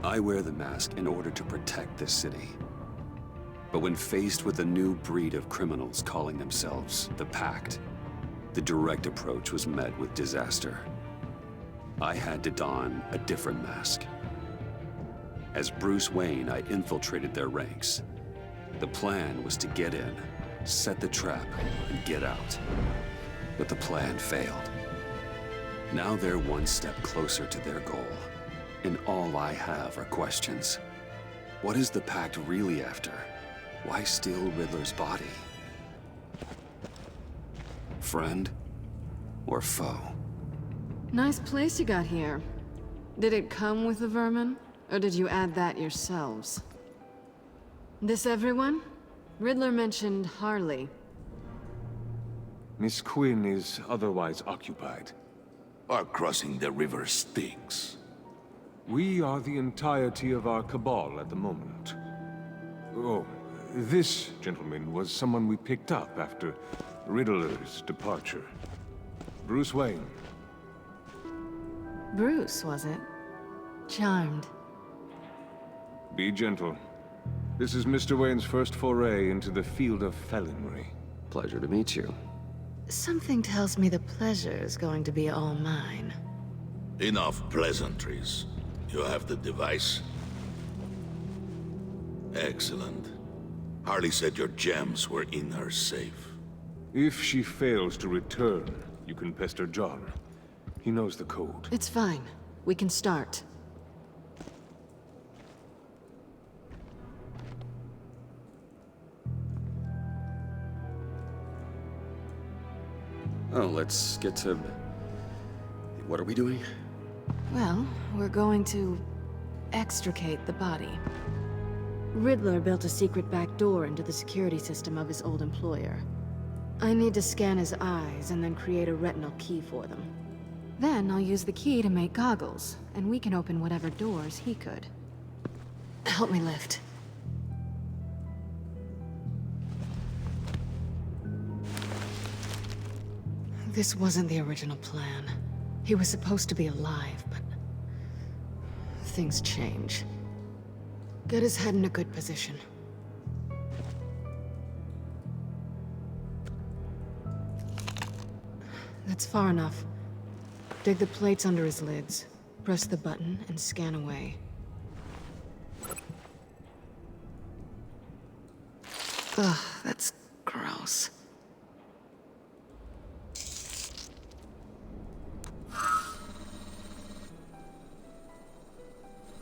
I wear the mask in order to protect this city. But when faced with a new breed of criminals calling themselves the Pact, the direct approach was met with disaster. I had to don a different mask. As Bruce Wayne, I infiltrated their ranks. The plan was to get in, set the trap, and get out. But the plan failed. Now they're one step closer to their goal, and all I have are questions. What is the Pact really after? Why steal Riddler's body? Friend or foe? Nice place you got here. Did it come with the vermin? Or did you add that yourselves? This everyone? Riddler mentioned Harley. Miss Quinn is otherwise occupied. Our crossing the river Styx. We are the entirety of our cabal at the moment. Oh, this gentleman was someone we picked up after Riddler's departure. Bruce Wayne. Bruce, was it? Charmed. Be gentle. This is Mr. Wayne's first foray into the field of felonry. Pleasure to meet you. Something tells me the pleasure is going to be all mine. Enough pleasantries. You have the device? Excellent. Harley said your gems were in her safe. If she fails to return, you can pester John. He knows the code. It's fine. We can start. Oh, let's get to... What are we doing? Well, we're going to extricate the body. Riddler built a secret back door into the security system of his old employer. I need to scan his eyes and then create a retinal key for them. Then I'll use the key to make goggles, and we can open whatever doors he could. Help me lift. This wasn't the original plan. He was supposed to be alive, but... things change. Get his head in a good position. That's far enough. Dig the plates under his lids. Press the button and scan away. Ugh, that's gross.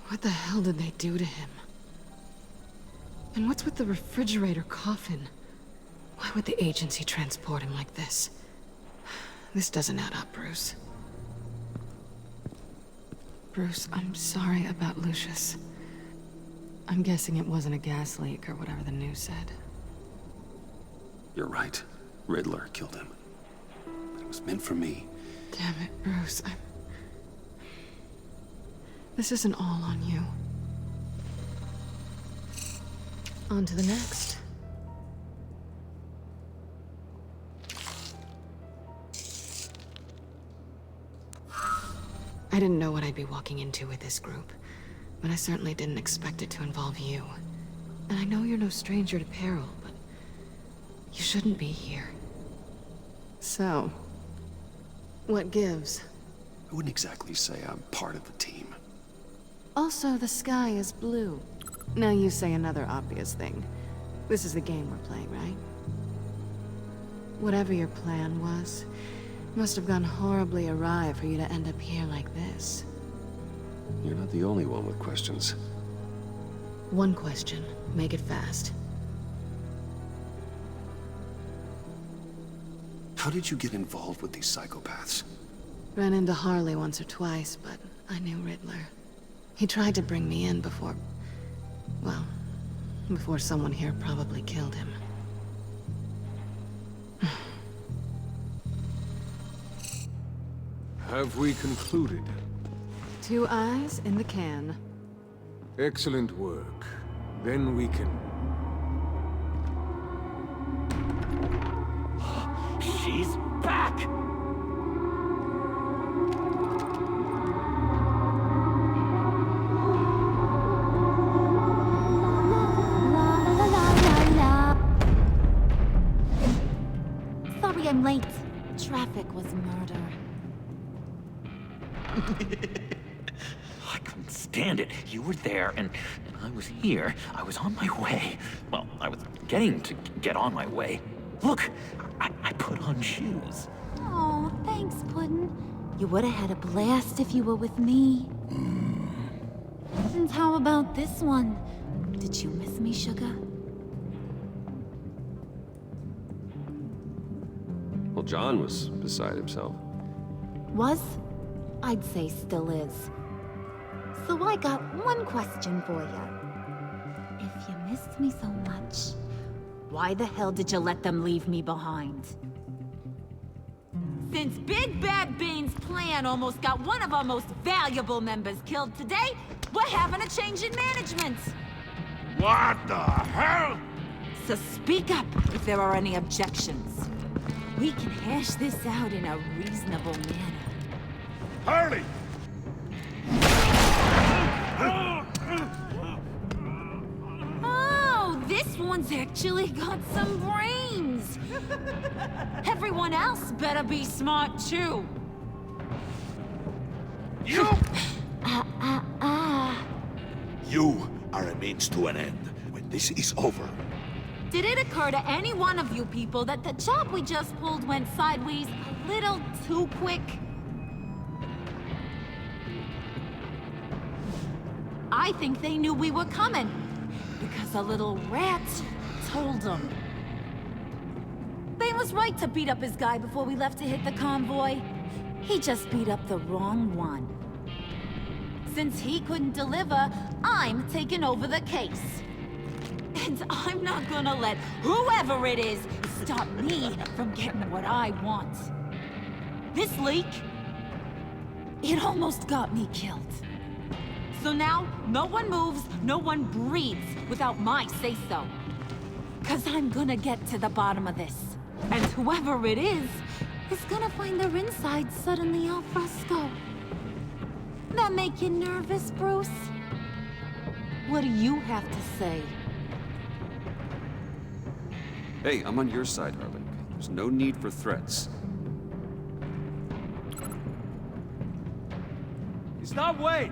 What the hell did they do to him? And what's with the refrigerator coffin? Why would the agency transport him like this? This doesn't add up, Bruce. Bruce, I'm sorry about Lucius. I'm guessing it wasn't a gas leak or whatever the news said. You're right. Riddler killed him. But it was meant for me. Damn it, Bruce. This isn't all on you. On to the next. I didn't know what I'd be walking into with this group, but I certainly didn't expect it to involve you. And I know you're no stranger to peril, but you shouldn't be here. So, what gives? I wouldn't exactly say I'm part of the team. Also, the sky is blue. Now you say another obvious thing. This is the game we're playing, right? Whatever your plan was, must have gone horribly awry for you to end up here like this. You're not the only one with questions. One question. Make it fast. How did you get involved with these psychopaths? Ran into Harley once or twice, but I knew Riddler. He tried to bring me in before... well, before someone here probably killed him. Have we concluded? 2 eyes in the can. Excellent work. Then we can... She's back! I'm late. Traffic was murder. I couldn't stand it. You were there, and I was here. I was on my way. Well, I was getting to get on my way. Look, I put on shoes. Oh, thanks, Puddin'. You would have had a blast if you were with me. And how about this one? Did you miss me, Sugar? Well, John was beside himself. Was? I'd say still is. So I got one question for you. If you missed me so much, why the hell did you let them leave me behind? Since Big Bad Bane's plan almost got one of our most valuable members killed today, we're having a change in management. What the hell? So speak up if there are any objections. We can hash this out in a reasonable manner. Harley! Oh, this one's actually got some brains. Everyone else better be smart too. You! You are a means to an end. When this is over, Did it occur to any one of you people that the job we just pulled went sideways a little too quick? I think they knew we were coming, because a little rat told them. Bane was right to beat up his guy before we left to hit the convoy. He just beat up the wrong one. Since he couldn't deliver, I'm taking over the case. And I'm not gonna let whoever it is stop me from getting what I want. This leak, it almost got me killed. So now, no one moves, no one breathes without my say-so. 'Cause I'm gonna get to the bottom of this. And whoever it is gonna find their insides suddenly al fresco. That make you nervous, Bruce? What do you have to say? Hey, I'm on your side, Harlan. There's no need for threats. Stop, wait!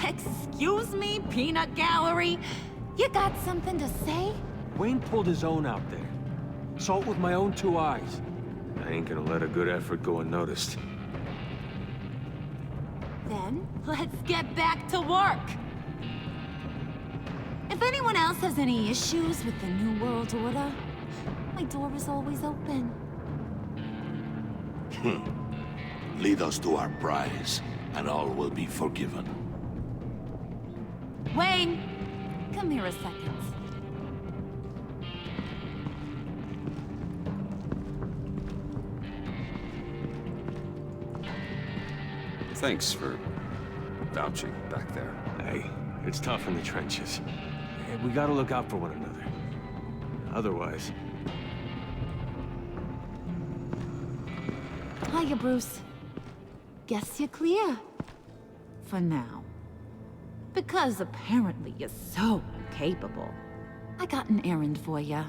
Excuse me, peanut gallery? You got something to say? Wayne pulled his own out there. Saw it with my own two eyes. I ain't gonna let a good effort go unnoticed. Then, let's get back to work. If anyone else has any issues with the New World Order, my door is always open. Lead us to our prize, and all will be forgiven. Wayne, come here a second. Thanks for vouching back there. Hey, it's tough in the trenches. Hey, we gotta look out for one another. Otherwise... Hiya, Bruce. Guess you're clear. For now. Because apparently you're so capable. I got an errand for ya.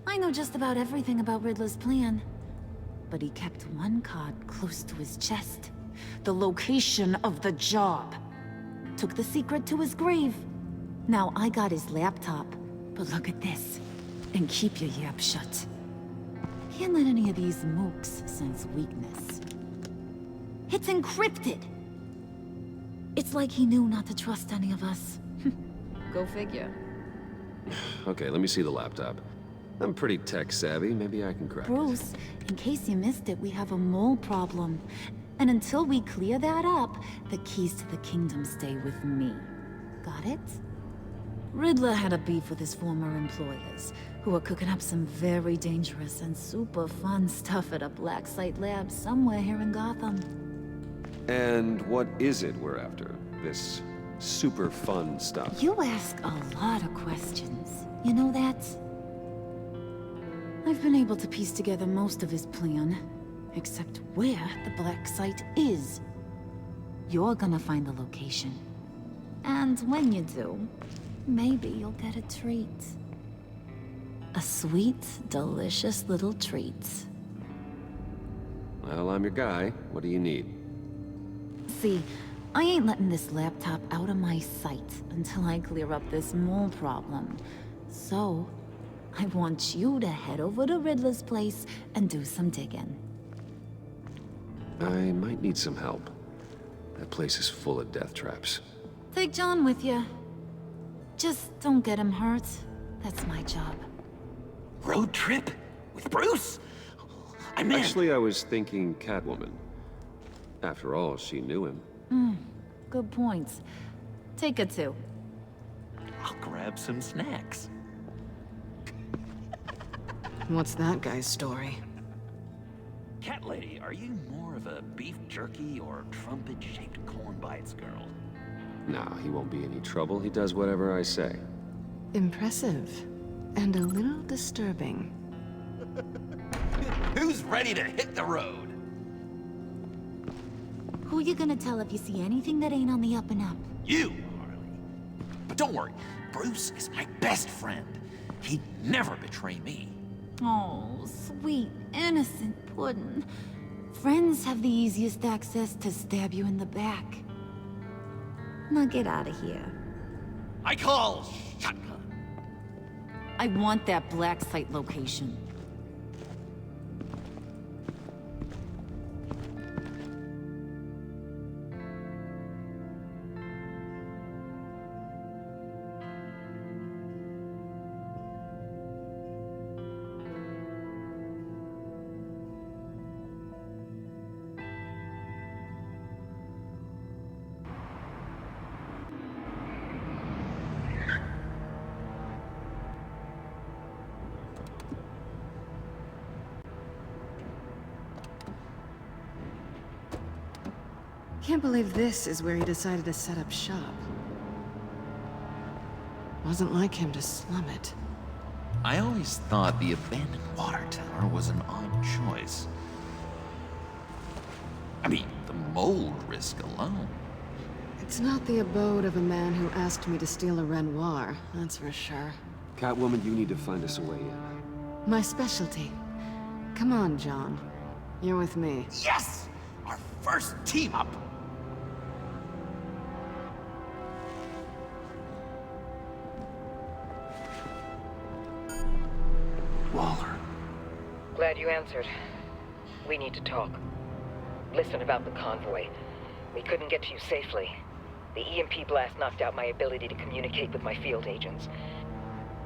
I know just about everything about Riddler's plan. But he kept one card close to his chest. The location of the job. Took the secret to his grave. Now I got his laptop. But look at this. And keep your yap shut. Can't let any of these mooks sense weakness. It's encrypted! It's like he knew not to trust any of us. Go figure. Okay, let me see the laptop. I'm pretty tech savvy. Maybe I can crack it. Bruce, in case you missed it, we have a mole problem. And until we clear that up, the keys to the kingdom stay with me. Got it? Riddler had a beef with his former employers, who were cooking up some very dangerous and super fun stuff at a black site lab somewhere here in Gotham. And what is it we're after? This super fun stuff? You ask a lot of questions. You know that? I've been able to piece together most of his plan, except where the black site is. You're gonna find the location. And when you do, maybe you'll get a treat. A sweet, delicious little treat. Well, I'm your guy. What do you need? See, I ain't letting this laptop out of my sight until I clear up this mole problem. So, I want you to head over to Riddler's place and do some digging. I might need some help. That place is full of death traps. Take John with you. Just don't get him hurt. That's my job. Road trip? With Bruce? I'm in. Actually, I was thinking Catwoman. After all, she knew him. Good points. Take her too. I'll grab some snacks. What's that guy's story? Cat lady, are you more of a beef jerky or trumpet-shaped corn bites girl? Nah, he won't be any trouble. He does whatever I say. Impressive. And a little disturbing. Who's ready to hit the road? Who you gonna tell if you see anything that ain't on the up and up? You, Harley. But don't worry, Bruce is my best friend. He'd never betray me. Oh, sweet, innocent Puddin'. Friends have the easiest access to stab you in the back. Now get out of here. I call shotgun. I want that black site location. Can't believe this is where he decided to set up shop. Wasn't like him to slum it. I always thought the abandoned water tower was an odd choice. I mean, the mold risk alone. It's not the abode of a man who asked me to steal a Renoir, that's for sure. Catwoman, you need to find us a way in. My specialty. Come on, John. You're with me. Yes! Our first team up! Waller. Glad you answered. We need to talk. Listen about the convoy. We couldn't get to you safely. The EMP blast knocked out my ability to communicate with my field agents.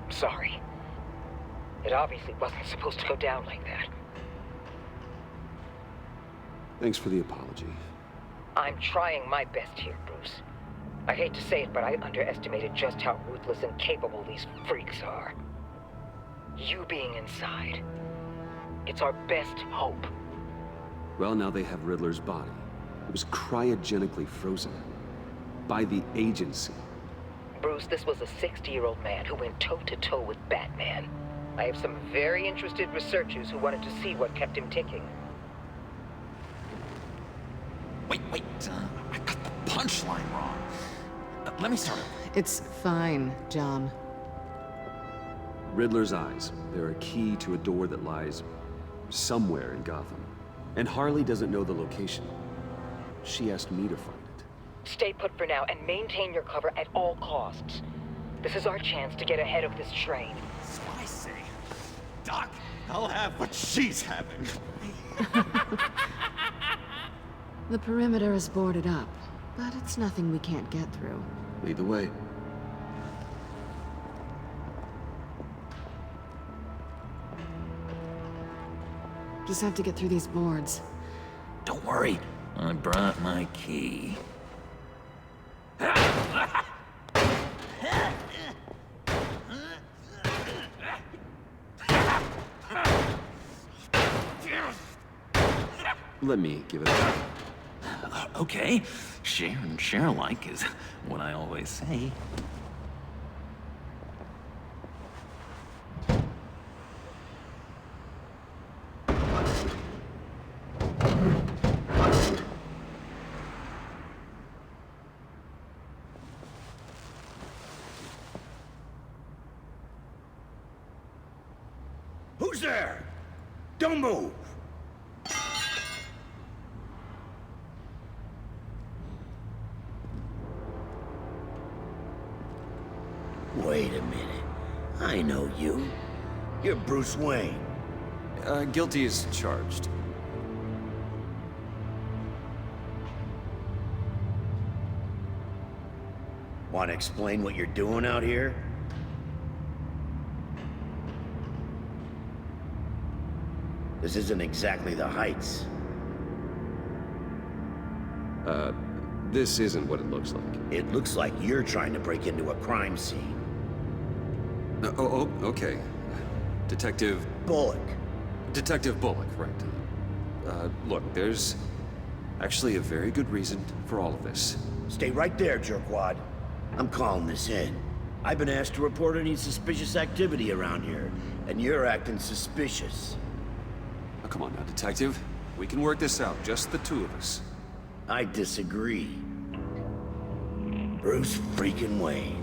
Sorry. It obviously wasn't supposed to go down like that. Thanks for the apology. I'm trying my best here, Bruce. I hate to say it, but I underestimated just how ruthless and capable these freaks are. You being inside, it's our best hope. Well, now they have Riddler's body. It was cryogenically frozen. By the agency. Bruce, this was a 60-year-old man who went toe-to-toe with Batman. I have some very interested researchers who wanted to see what kept him ticking. Wait, I got the punchline wrong. Let me start over. It's fine, John. Riddler's eyes. They're a key to a door that lies somewhere in Gotham. And Harley doesn't know the location. She asked me to find it. Stay put for now and maintain your cover at all costs. This is our chance to get ahead of this train. So I say, Doc, I'll have what she's having. The perimeter is boarded up, but it's nothing we can't get through. Lead the way. Just have to get through these boards. Don't worry, I brought my key. Let me give it a try. Okay, share and share alike is what I always say. Who's there? Don't move! Wait a minute. I know you. You're Bruce Wayne. Guilty as charged. Want to explain what you're doing out here? This isn't exactly the Heights. This isn't what it looks like. It looks like you're trying to break into a crime scene. Okay. Detective Bullock. Bullock, right. Look, there's actually a very good reason for all of this. Stay right there, jerkwad. I'm calling this in. I've been asked to report any suspicious activity around here, and you're acting suspicious. Oh, come on now, Detective. We can work this out, just the two of us. I disagree. Bruce freaking Wayne.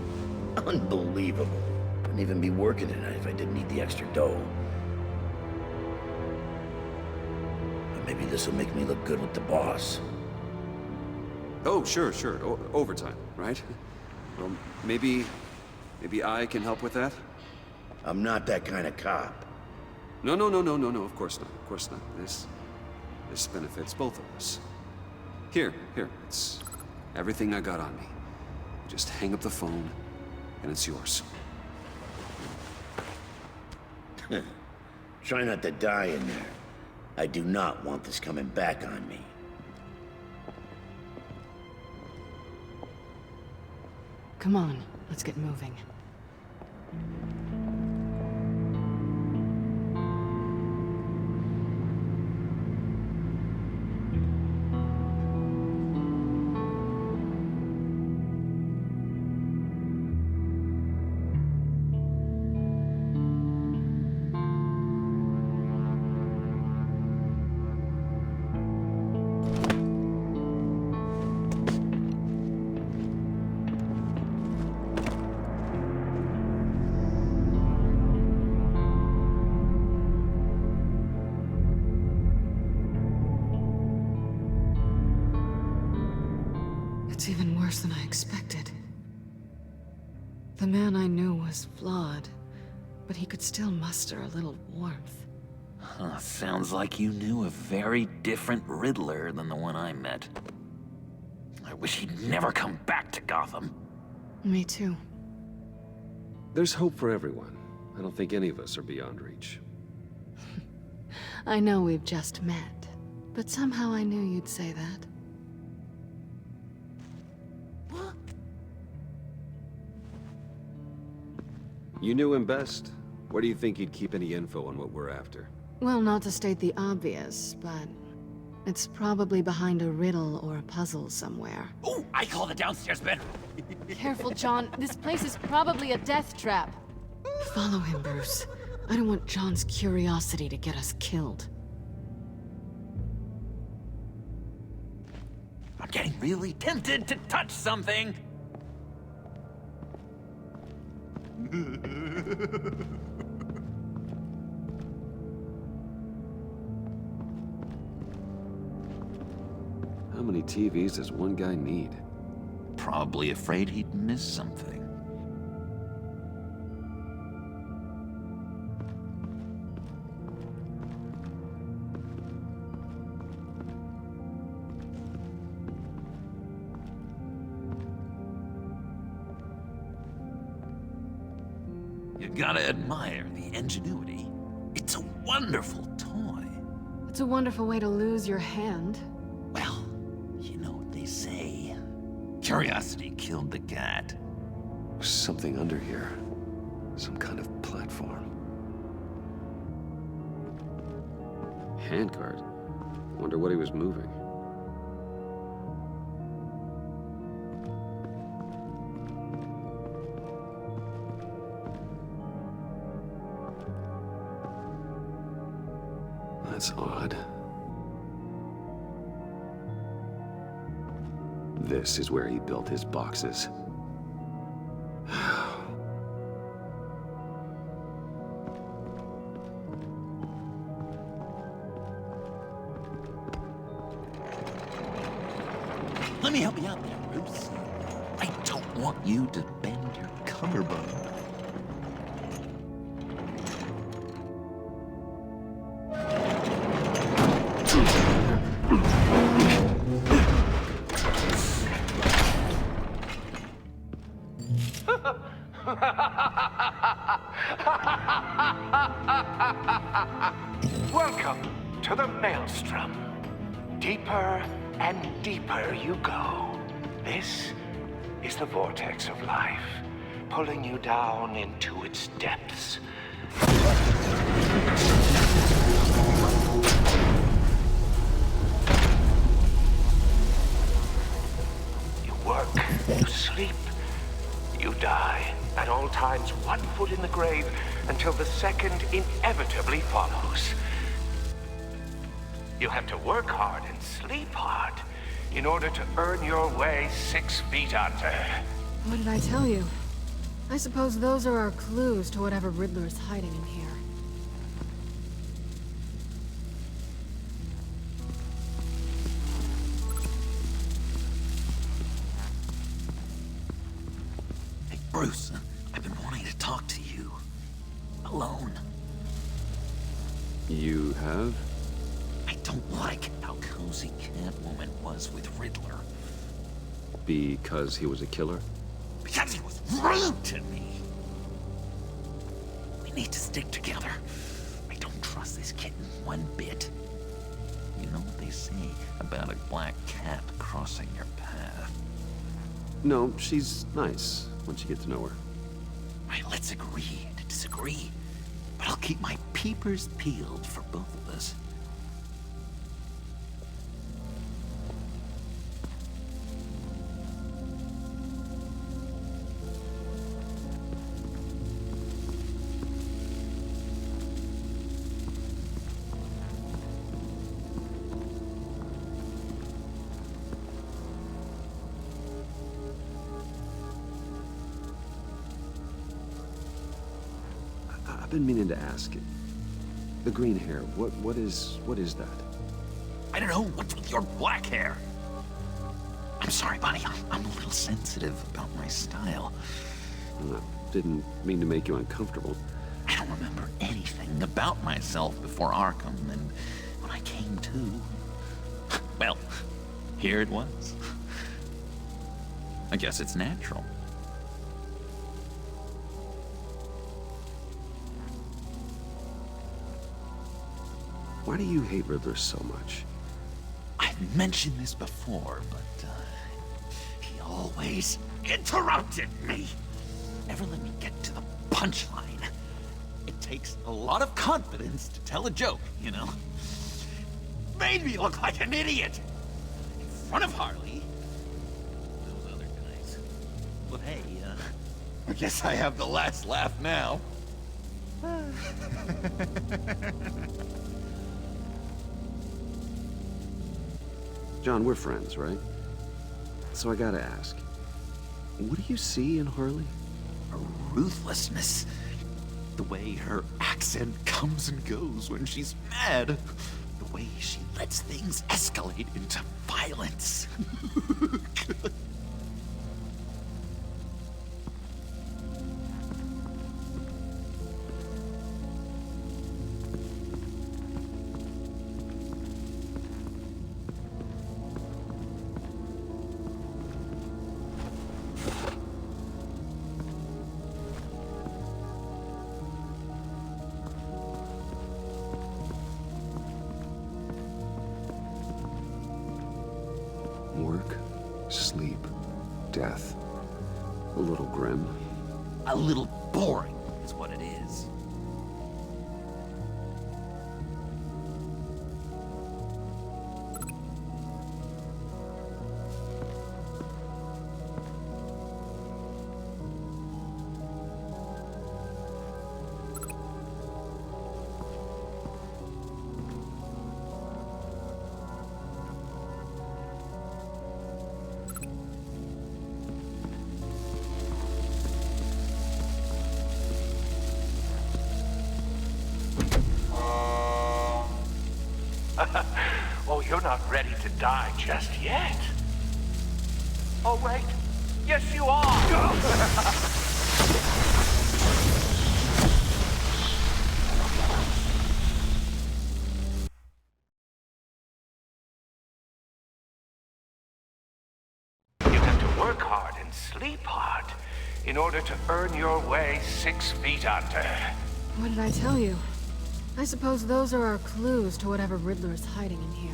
Unbelievable. Wouldn't even be working tonight if I didn't need the extra dough. But maybe this will make me look good with the boss. Oh, sure. Overtime, right? Well, maybe I can help with that? I'm not that kind of cop. No, of course not. This benefits both of us. Here, it's everything I got on me. Just hang up the phone, and it's yours. Try not to die in there. I do not want this coming back on me. Come on, let's get moving. It's even worse than I expected. The man I knew was flawed, but he could still muster a little warmth. Huh, sounds like you knew a very different Riddler than the one I met. I wish he'd never come back to Gotham. Me too. There's hope for everyone. I don't think any of us are beyond reach. I know we've just met, but somehow I knew you'd say that. You knew him best. Where do you think he'd keep any info on what we're after? Well, not to state the obvious, but it's probably behind a riddle or a puzzle somewhere. Oh, I call the downstairs bedroom. Careful, John. This place is probably a death trap. Follow him, Bruce. I don't want John's curiosity to get us killed. I'm getting really tempted to touch something. How many TVs does one guy need? Probably afraid he'd miss something. You gotta admire the ingenuity. It's a wonderful toy. It's a wonderful way to lose your hand. Well, you know what they say. Curiosity killed the cat. There's something under here. Some kind of platform. Handcart. Wonder what he was moving. That's odd. This is where he built his boxes. you help me out there, Bruce? I don't want you to bend your collarbone. Welcome to the Maelstrom. Deeper and deeper you go. This is the vortex of life, pulling you down into its depths. You work, you sleep, you die. At all times, 1 foot in the grave until the second inevitably follows. You have to work hard and sleep hard in order to earn your way 6 feet under. What did I tell you? I suppose those are our clues to whatever Riddler is hiding in here. Hey, Bruce, I've been wanting to talk to you. Alone. You have? I don't like how cozy Catwoman was with Riddler. Because he was a killer? Because he was rude to me. We need to stick together. I don't trust this kitten one bit. You know what they say about a black cat crossing your path? No, she's nice once you get to know her. Right, let's agree to disagree. But I'll keep my peepers peeled for both of us. I've been meaning to ask it. The green hair, what is that? I don't know, what's with your black hair? I'm sorry, buddy. I'm a little sensitive about my style. Didn't mean to make you uncomfortable. I don't remember anything about myself before Arkham, and when I came to, well, here it was. I guess it's natural. Why do you hate Riddler so much? I've mentioned this before, but he always interrupted me. Never let me get to the punchline. It takes a lot of confidence to tell a joke, you know? Made me look like an idiot in front of Harley. Those other guys. But hey, I guess I have the last laugh now. John, we're friends, right? So I gotta ask, what do you see in Harley? Her ruthlessness. The way her accent comes and goes when she's mad. The way she lets things escalate into violence. Work, sleep, death. A little grim. A little boring is what it is. Oh, you're not ready to die just yet. Oh, wait. Yes, you are! You have to work hard and sleep hard in order to earn your way 6 feet under. What did I tell you? I suppose those are our clues to whatever Riddler is hiding in here.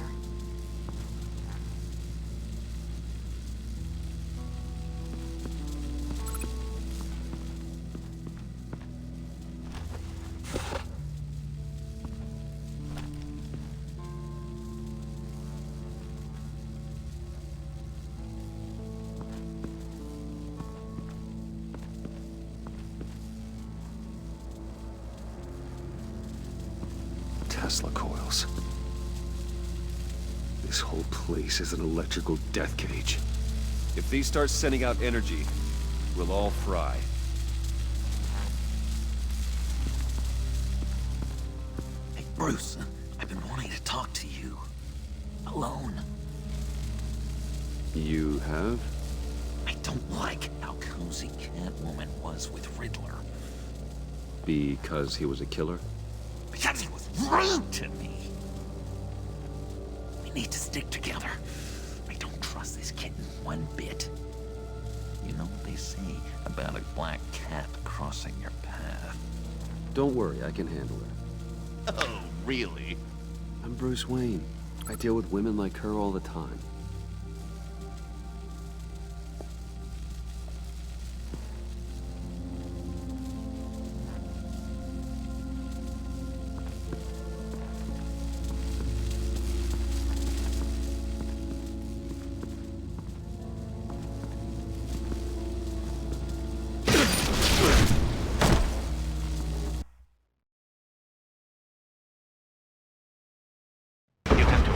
Tesla coils. This whole place is an electrical death cage. If these start sending out energy, we'll all fry. Hey, Bruce, I've been wanting to talk to you. Alone. You have? I don't like how cozy Catwoman was with Riddler. Because he was a killer? Because he was rude to me. We need to stick together. I don't trust this kitten one bit. You know what they say about a black cat crossing your path? Don't worry, I can handle it. Oh, really? I'm Bruce Wayne. I deal with women like her all the time.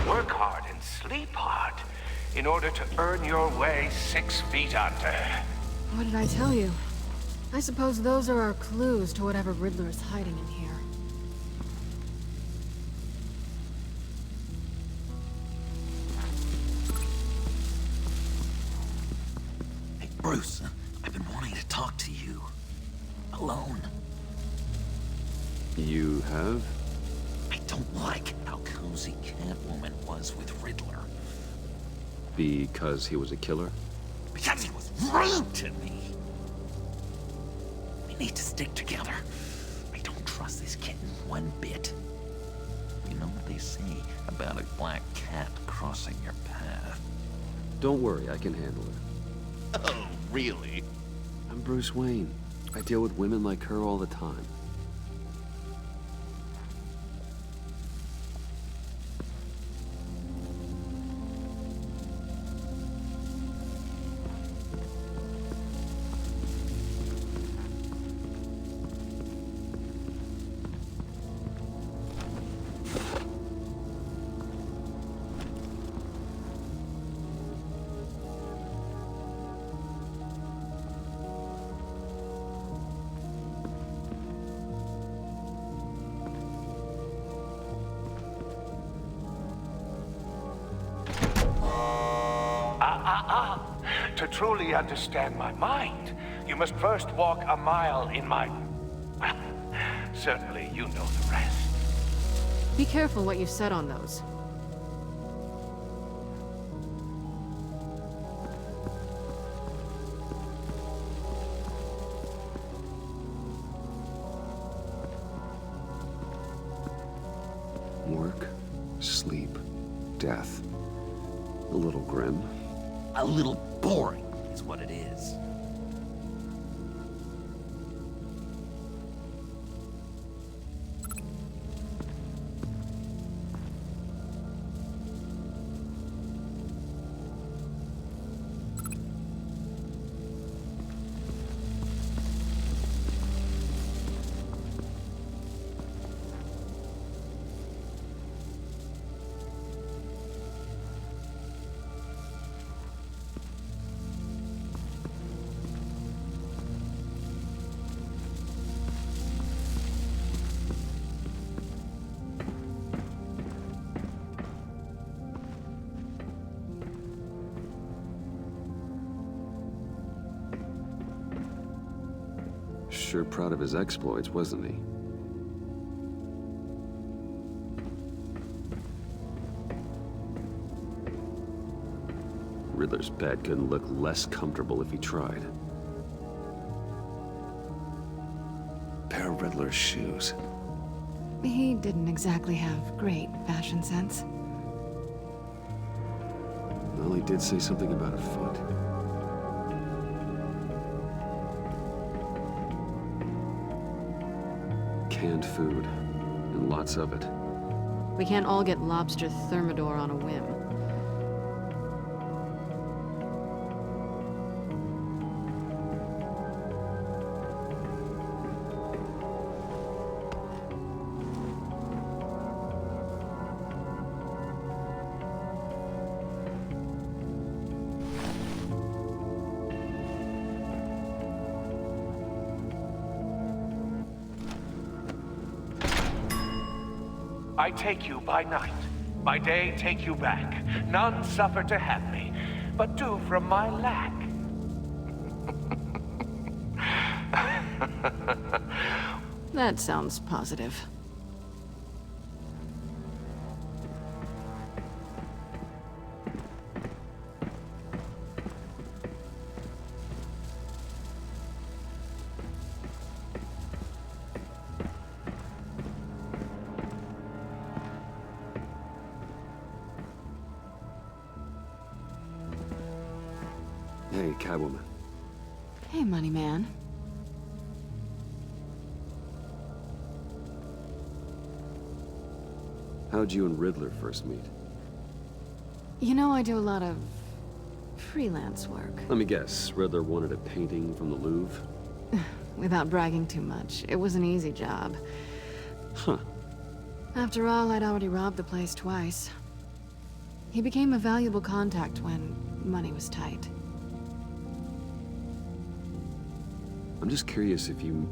Work hard and sleep hard in order to earn your way 6 feet under. What did I tell you? I suppose those are our clues to whatever Riddler is hiding in here. Hey, Bruce, I've been wanting to talk to you. Alone. You have? I don't like how cozy Catwoman was with Riddler. Because he was a killer? Because he was rude to me. We need to stick together. I don't trust this kitten one bit. You know what they say about a black cat crossing your path? Don't worry, I can handle it. Oh, really? I'm Bruce Wayne. I deal with women like her all the time. To truly understand my mind, you must first walk a mile in my... Well, certainly you know the rest. Be careful what you said on those. Work, sleep, death. A little grim. A little boring is what it is. sure proud of his exploits, wasn't he? Riddler's bed couldn't look less comfortable if he tried. Pair of Riddler's shoes. He didn't exactly have great fashion sense. Well, he did say something about a foot. Canned food, and lots of it. We can't all get lobster thermidor on a whim. I take you by night, by day take you back. None suffer to have me, but do from my lack. That sounds positive. Hey, Catwoman. Hey, money man. How'd you and Riddler first meet? You know, I do a lot of freelance work. Let me guess, Riddler wanted a painting from the Louvre? Without bragging too much, it was an easy job. Huh. After all, I'd already robbed the place twice. He became a valuable contact when money was tight. I'm just curious if you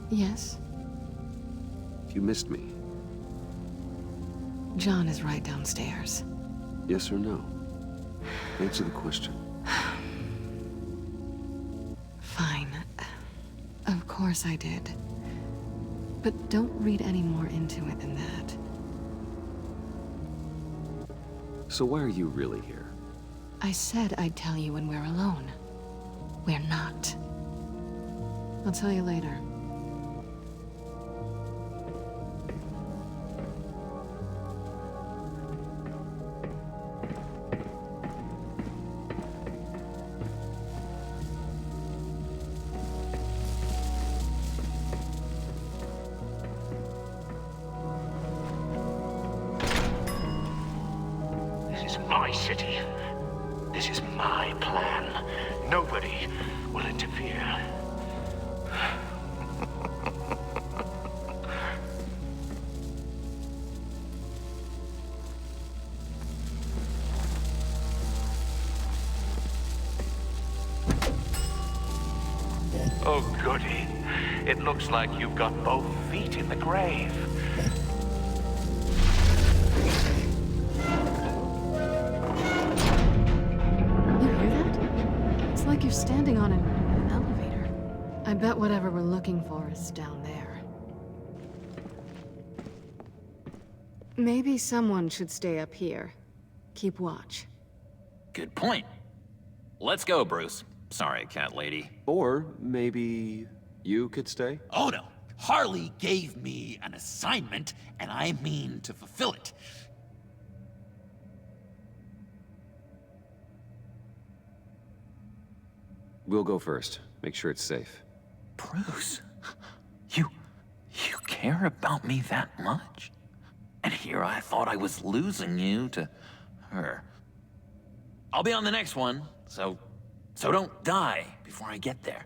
Yes? missed me. John is right downstairs. Yes or no? Answer the question. Fine. Of course I did. But don't read any more into it than that. So why are you really here? I said I'd tell you when we're alone. We're not. I'll tell you later. This is my city. This is my plan. Nobody will interfere. Oh, goody. It looks like you've got both feet in the grave. You hear that? It's like you're standing on an elevator. I bet whatever we're looking for is down there. Maybe someone should stay up here. Keep watch. Good point. Let's go, Bruce. Sorry, cat lady. Or maybe you could stay? Oh no. Harley gave me an assignment, and I mean to fulfill it. We'll go first. Make sure it's safe. Bruce, you care about me that much? And here I thought I was losing you to her. I'll be on the next one, so don't die before I get there.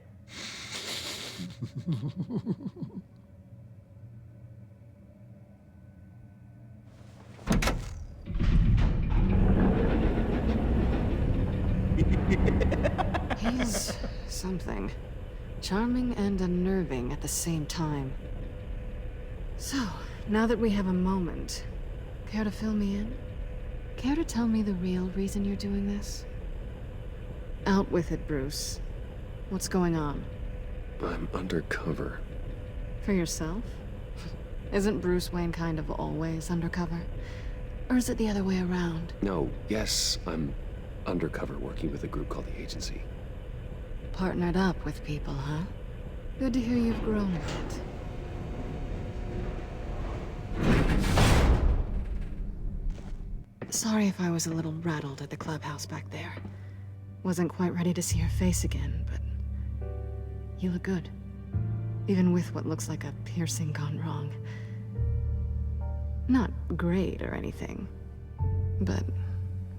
He's something. Charming and unnerving at the same time. So, now that we have a moment, care to fill me in? Care to tell me the real reason you're doing this? Out with it, Bruce. What's going on? I'm undercover. For yourself? Isn't Bruce Wayne kind of always undercover? Or is it the other way around? No, yes, I'm undercover working with a group called the Agency. Partnered up with people, huh? Good to hear you've grown a bit. Sorry if I was a little rattled at the clubhouse back there. Wasn't quite ready to see your face again, but... you look good. Even with what looks like a piercing gone wrong. Not great or anything, but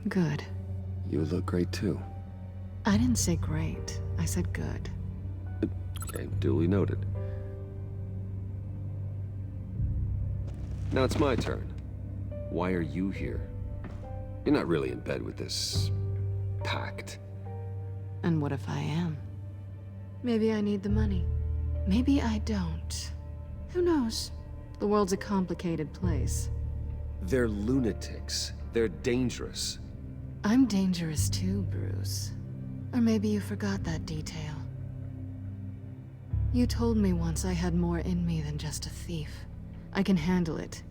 good. You look great too. I didn't say great. I said good. Okay, duly noted. Now it's my turn. Why are you here? You're not really in bed with this... pact. And what if I am? Maybe I need the money. Maybe I don't. Who knows? The world's a complicated place. They're lunatics. They're dangerous. I'm dangerous too, Bruce. Or maybe you forgot that detail. You told me once I had more in me than just a thief. I can handle it.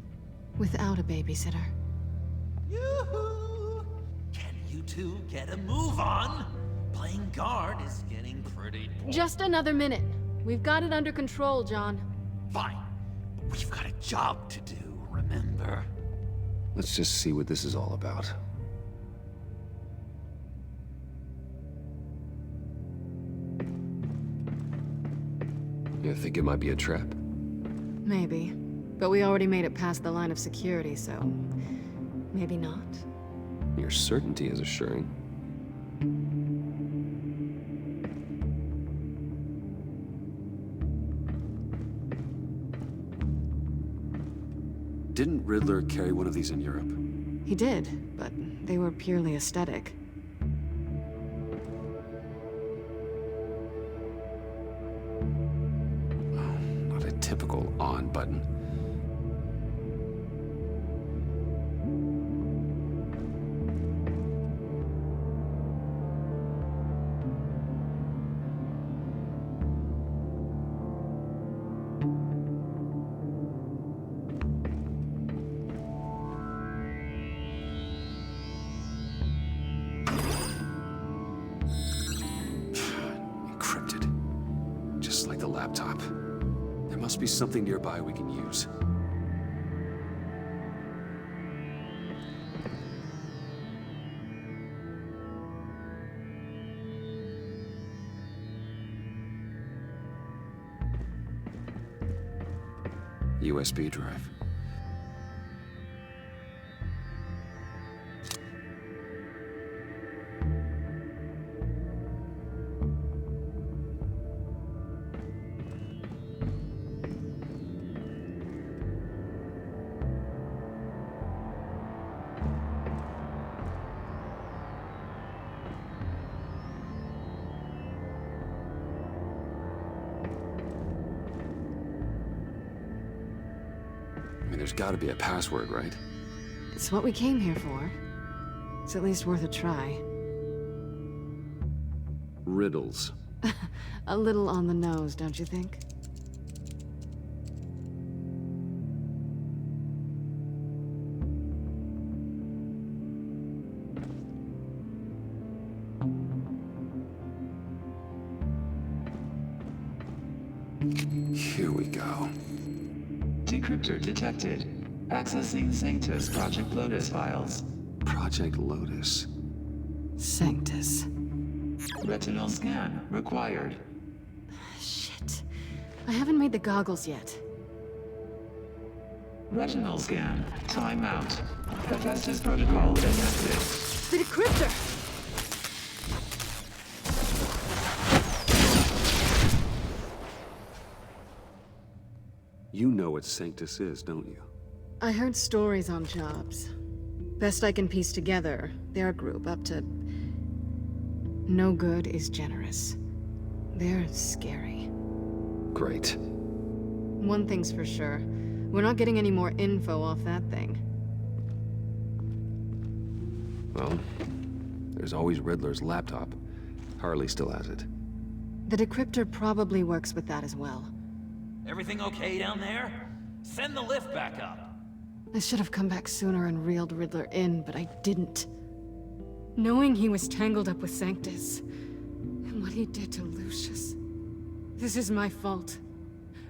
Without a babysitter. Yoo-hoo! Can you two get a move on? Playing guard is getting pretty boring. Just another minute. We've got it under control, John. Fine. But we've got a job to do, remember? Let's just see what this is all about. You think it might be a trap? Maybe. But we already made it past the line of security, so... maybe not. Your certainty is assuring. Didn't Riddler carry one of these in Europe? He did, but they were purely aesthetic. Oh, not a typical on button. Laptop. There must be something nearby we can use. USB drive. There's gotta be a password, right? It's what we came here for. It's at least worth a try. Riddles. A little on the nose, don't you think? Here we go. Decryptor detected. Accessing Sanctus Project Lotus files. Project Lotus. Sanctus. Retinal scan required. Shit. I haven't made the goggles yet. Retinal scan. Timeout. Hephaestus protocol detected. The decryptor! You know what Sanctus is, don't you? I heard stories on jobs. Best I can piece together, their group up to... no good is generous. They're scary. Great. One thing's for sure. We're not getting any more info off that thing. Well, there's always Riddler's laptop. Harley still has it. The decryptor probably works with that as well. Everything okay down there? Send the lift back up. I should have come back sooner and reeled Riddler in, but I didn't. Knowing he was tangled up with Sanctus, and what he did to Lucius. This is my fault.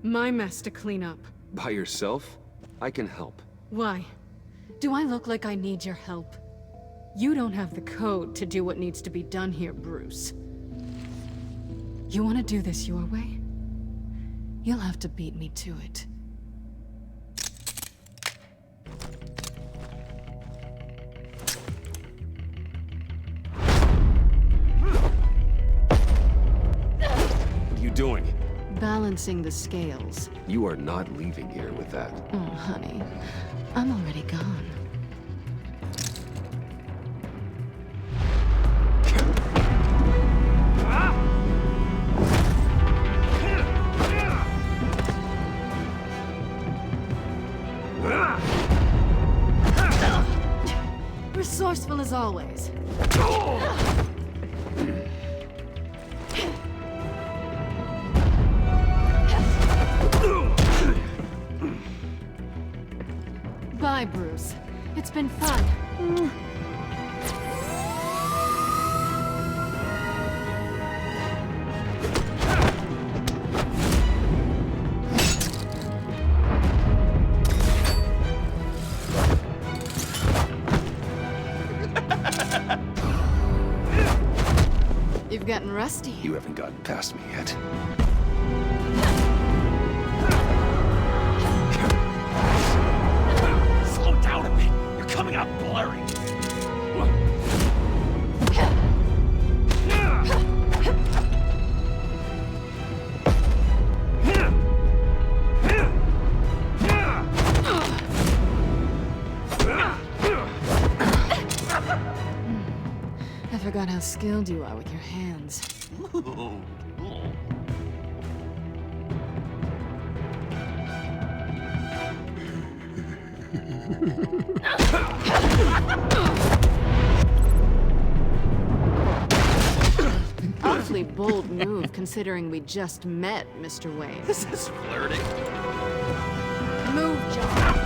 My mess to clean up. By yourself? I can help. Why? Do I look like I need your help? You don't have the code to do what needs to be done here, Bruce. You want to do this your way? You'll have to beat me to it. What are you doing? Balancing the scales. You are not leaving here with that. Oh, honey. I'm already gone. Resourceful as always. Bye, Bruce. It's been fun. You've gotten rusty. You haven't gotten past me yet. Slow down a bit. You're coming out blurry. I forgot how skilled you are with your hands. Awfully bold move, considering we just met, Mr. Wayne. This is flirting. Move, John.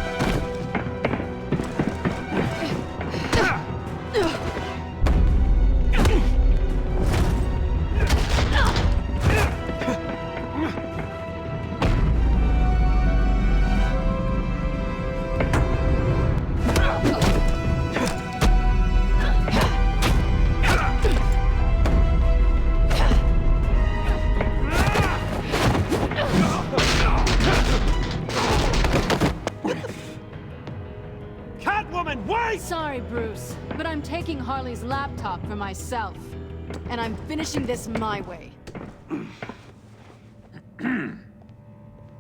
Sorry, Bruce, but I'm taking Harley's laptop for myself. And I'm finishing this my way.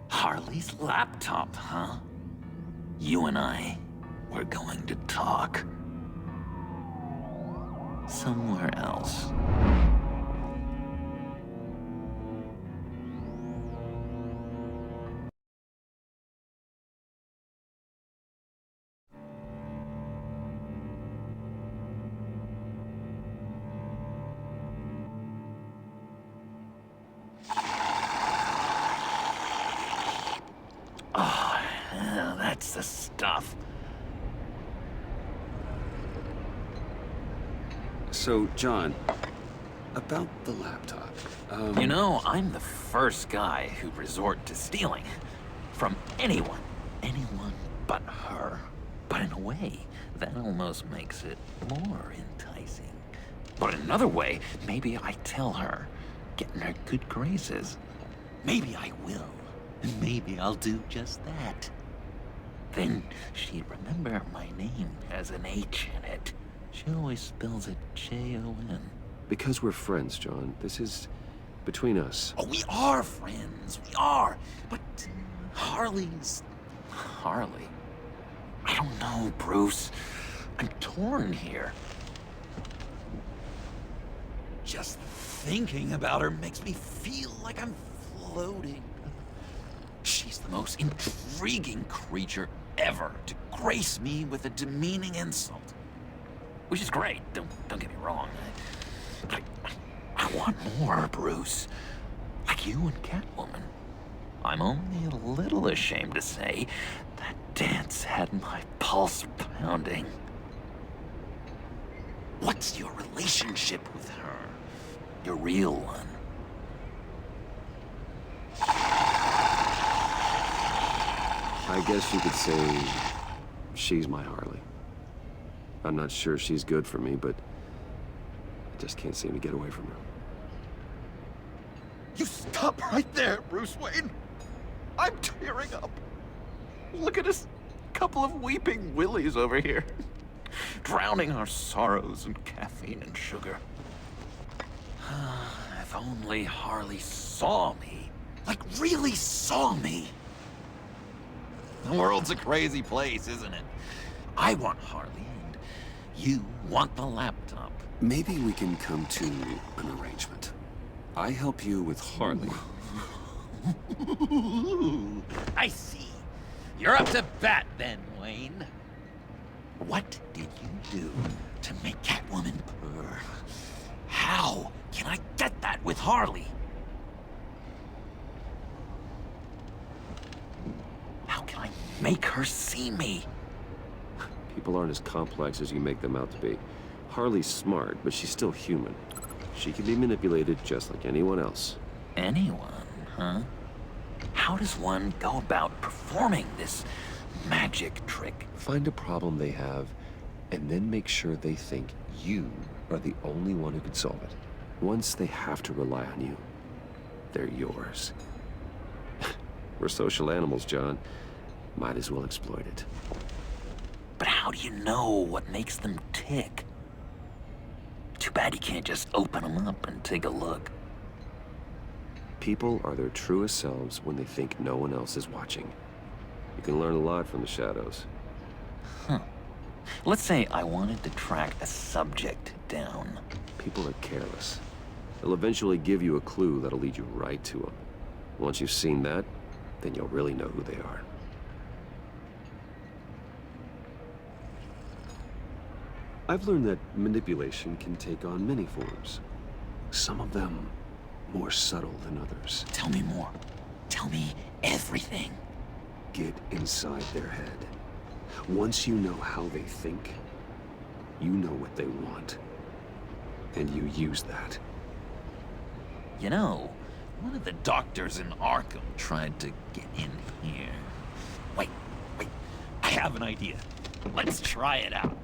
Harley's laptop, huh? You and I, we're going to talk. Somewhere else. Oh, yeah, that's the stuff. So, John, about the laptop. You know, I'm the first guy who'd resort to stealing. From anyone. Anyone but her. But in a way, that almost makes it more enticing. But in another way, maybe I tell her, get in her good graces. Maybe I will. And maybe I'll do just that. Then she'd remember my name has an H in it. She always spells it Jon. Because we're friends, John. This is between us. Oh, we are friends. We are. But Harley's... Harley. I don't know, Bruce. I'm torn here. Just thinking about her makes me feel like I'm floating. She's the most intriguing creature ever to grace me with a demeaning insult. Which is great, don't get me wrong. I want more, Bruce. You and Catwoman. I'm only a little ashamed to say that dance had my pulse pounding. What's your relationship with her? Your real one? I guess you could say she's my Harley. I'm not sure she's good for me, but I just can't seem to get away from her. You stop right there, Bruce Wayne. I'm tearing up. Look at us, couple of weeping willies over here, drowning our sorrows in caffeine and sugar. If only Harley saw me. Like, really saw me. The world's a crazy place, isn't it? I want Harley, and you want the laptop. Maybe we can come to an arrangement. I help you with Harley. I see. You're up to bat then, Wayne. What did you do to make Catwoman purr? How can I get that with Harley? How can I make her see me? People aren't as complex as you make them out to be. Harley's smart, but she's still human. She can be manipulated just like anyone else. Anyone, huh? How does one go about performing this magic trick? Find a problem they have, and then make sure they think you are the only one who can solve it. Once they have to rely on you, they're yours. We're social animals, John. Might as well exploit it. But how do you know what makes them tick? Too bad you can't just open them up and take a look. People are their truest selves when they think no one else is watching. You can learn a lot from the shadows. Huh. Let's say I wanted to track a subject down. People are careless. They'll eventually give you a clue that'll lead you right to them. Once you've seen that, then you'll really know who they are. I've learned that manipulation can take on many forms. Some of them more subtle than others. Tell me more. Tell me everything. Get inside their head. Once you know how they think, you know what they want. And you use that. You know, one of the doctors in Arkham tried to get in here. Wait. I have an idea. Let's try it out.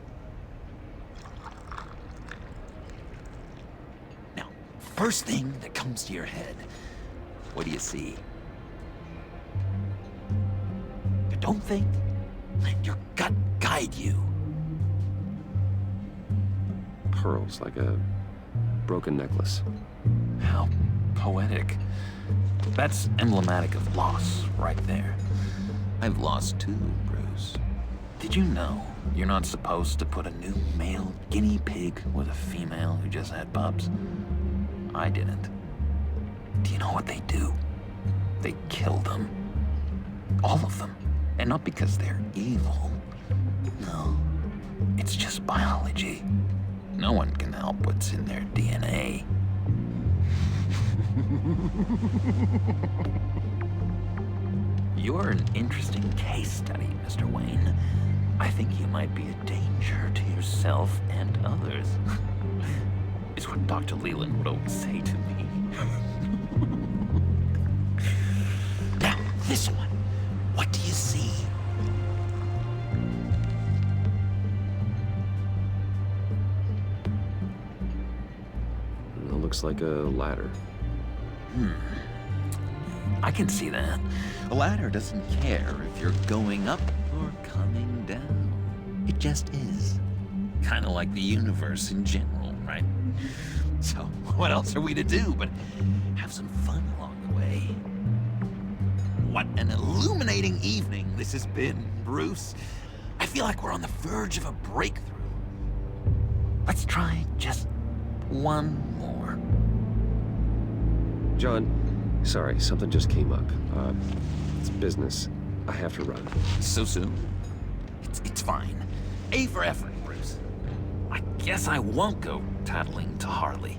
Now, first thing that comes to your head, what do you see? Don't think. Let your gut guide you. Pearls, like a broken necklace. How poetic. That's emblematic of loss, right there. I've lost too, Bruce. Did you know you're not supposed to put a new male guinea pig with a female who just had pups? I didn't. Do you know what they do? They kill them. All of them. And not because they're evil. No. It's just biology. No one can help what's in their DNA. You're an interesting case study, Mr. Wayne. I think you might be a danger to yourself and others. It's what Dr. Leland would always say to me. Now, this one. What do you see? It looks like a ladder. I can see that. A ladder doesn't care if you're going up or coming down. It just is. Kind of like the universe in general, right? So, what else are we to do but have some fun along the way? What an illuminating evening this has been, Bruce. I feel like we're on the verge of a breakthrough. Let's try just one more. John, sorry, something just came up. It's business. I have to run. So soon? It's fine. A for effort, Bruce. I guess I won't go tattling to Harley.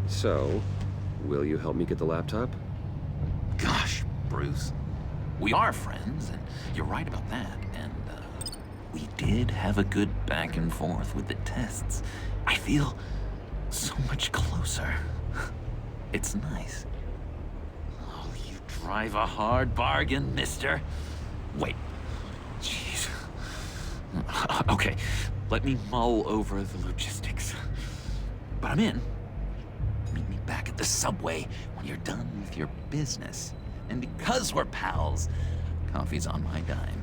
So, will you help me get the laptop? Bruce. We are friends, and you're right about that. And, we did have a good back and forth with the tests. I feel so much closer. It's nice. Oh, you drive a hard bargain, mister. Wait. Jeez. Okay, let me mull over the logistics. But I'm in. Meet me back at the subway when you're done with your business. And because we're pals, coffee's on my dime.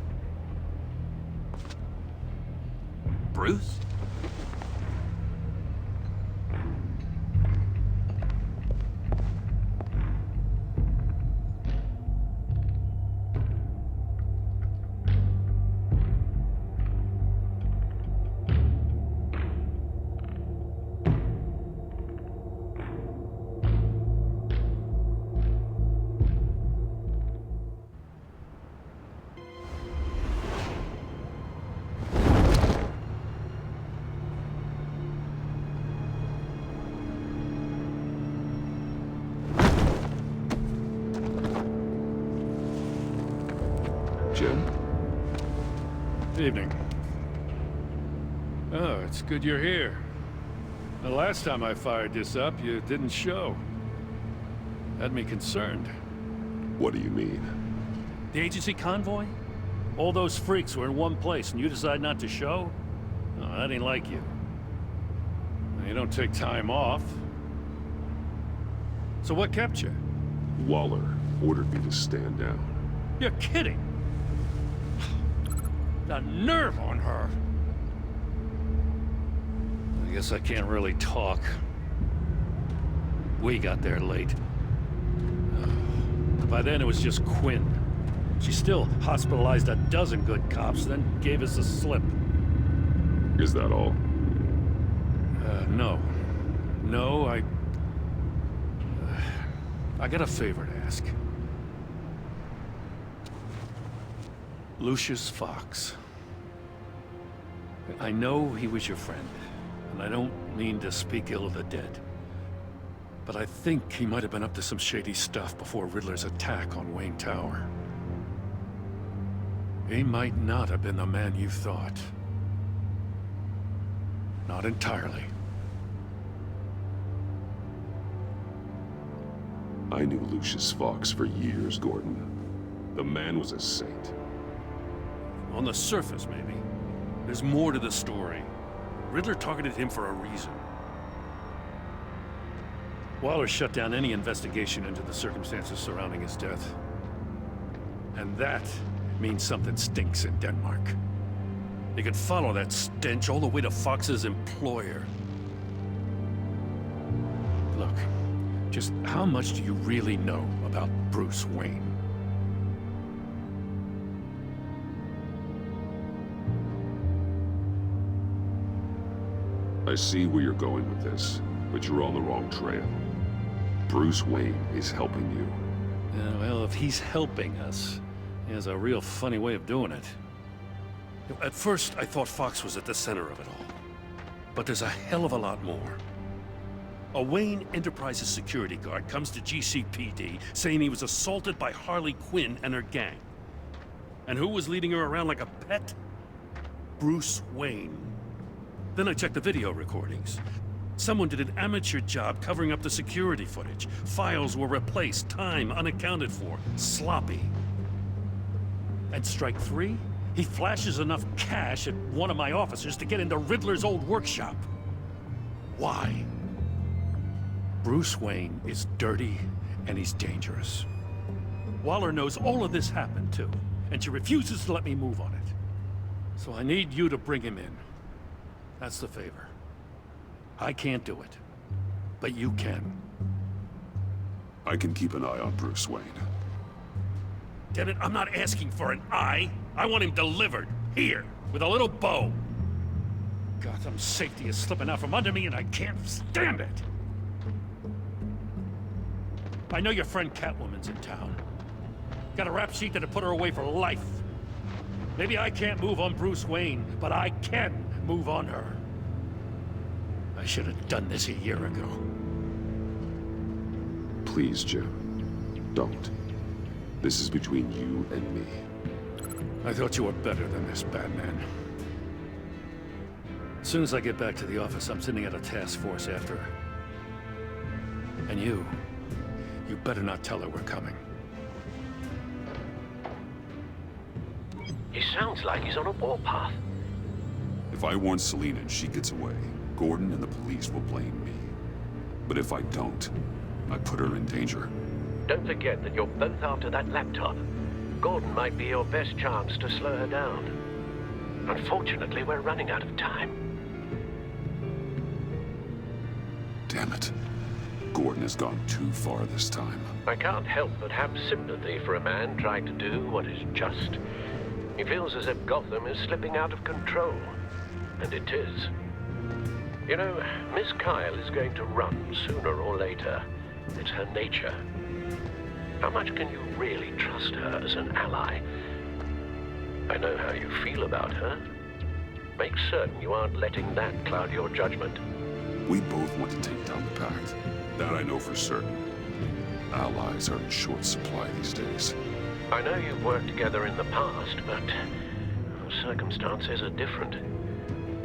Bruce? Jim? Evening. Oh, it's good you're here. The last time I fired this up, you didn't show. Had me concerned. What do you mean? The agency convoy? All those freaks were in one place and you decide not to show? Oh, that ain't like you. You don't take time off. So what kept you? Waller ordered me to stand down. You're kidding! The nerve on her! I guess I can't really talk. We got there late. By then it was just Quinn. She still hospitalized a dozen good cops, then gave us the slip. Is that all? No. No, I got a favor to ask. Lucius Fox. I know he was your friend, and I don't mean to speak ill of the dead. But I think he might have been up to some shady stuff before Riddler's attack on Wayne Tower. He might not have been the man you thought. Not entirely. I knew Lucius Fox for years, Gordon. The man was a saint. On the surface, maybe. There's more to the story. Riddler targeted him for a reason. Waller shut down any investigation into the circumstances surrounding his death. And that means something stinks in Denmark. They could follow that stench all the way to Fox's employer. Look, just how much do you really know about Bruce Wayne? I see where you're going with this, but you're on the wrong trail. Bruce Wayne is helping you. Yeah, well, if he's helping us, he has a real funny way of doing it. At first, I thought Fox was at the center of it all. But there's a hell of a lot more. A Wayne Enterprises security guard comes to GCPD saying he was assaulted by Harley Quinn and her gang. And who was leading her around like a pet? Bruce Wayne. Then I checked the video recordings. Someone did an amateur job covering up the security footage. Files were replaced, time unaccounted for, sloppy. At strike 3, he flashes enough cash at one of my officers to get into Riddler's old workshop. Why? Bruce Wayne is dirty and he's dangerous. Waller knows all of this happened too, and she refuses to let me move on it. So I need you to bring him in. That's the favor. I can't do it, but you can. I can keep an eye on Bruce Wayne. Damn it, I'm not asking for an eye. I want him delivered, here, with a little bow. Gotham's safety is slipping out from under me and I can't stand it. I know your friend Catwoman's in town. Got a rap sheet that'd put her away for life. Maybe I can't move on Bruce Wayne, but I can move on her. I should have done this a year ago. Please, Jim. Don't. This is between you and me. I thought you were better than this, Batman. As soon as I get back to the office, I'm sending out a task force after her. And you better not tell her we're coming. He sounds like he's on a warpath. If I warn Selina and she gets away, Gordon and the police will blame me. But if I don't, I put her in danger. Don't forget that you're both after that laptop. Gordon might be your best chance to slow her down. Unfortunately, we're running out of time. Damn it. Gordon has gone too far this time. I can't help but have sympathy for a man trying to do what is just. He feels as if Gotham is slipping out of control. And it is. You know, Miss Kyle is going to run sooner or later. It's her nature. How much can you really trust her as an ally? I know how you feel about her. Make certain you aren't letting that cloud your judgment. We both want to take down the Pact. That I know for certain. Allies are in short supply these days. I know you've worked together in the past, but circumstances are different.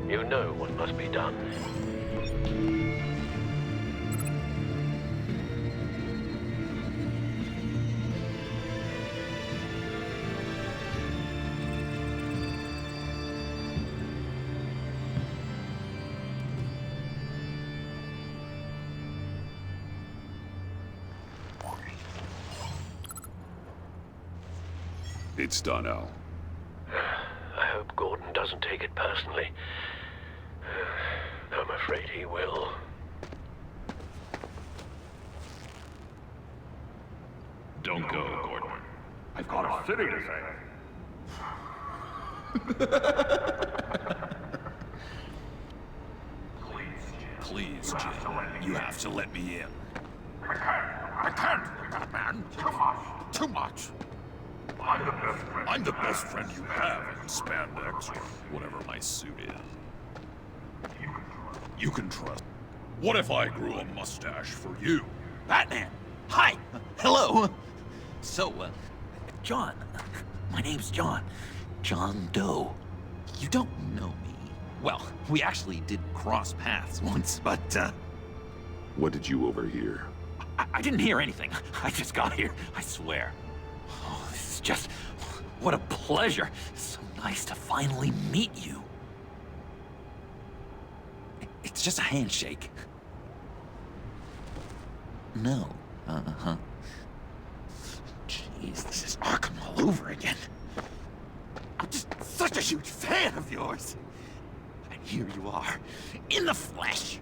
You know what must be done. It's done, Al. I hope Gordon doesn't take it personally. I'm afraid he will. Don't go, Gordon. I've got a city to save. Please, Jim. You have to let me in. I can't, Batman. Too much. I'm the best friend you have in spandex, or whatever my suit is. You can trust. What if I grew a mustache for you? Batman! Hi! Hello! So, John. My name's John. John Doe. You don't know me. Well, we actually did cross paths once, but, What did you overhear? I didn't hear anything. I just got here, I swear. Oh, this is just... what a pleasure. It's so nice to finally meet you. It's just a handshake. No. Uh-huh. Jeez, this is Arkham all over again. I'm just such a huge fan of yours. And here you are, in the flesh.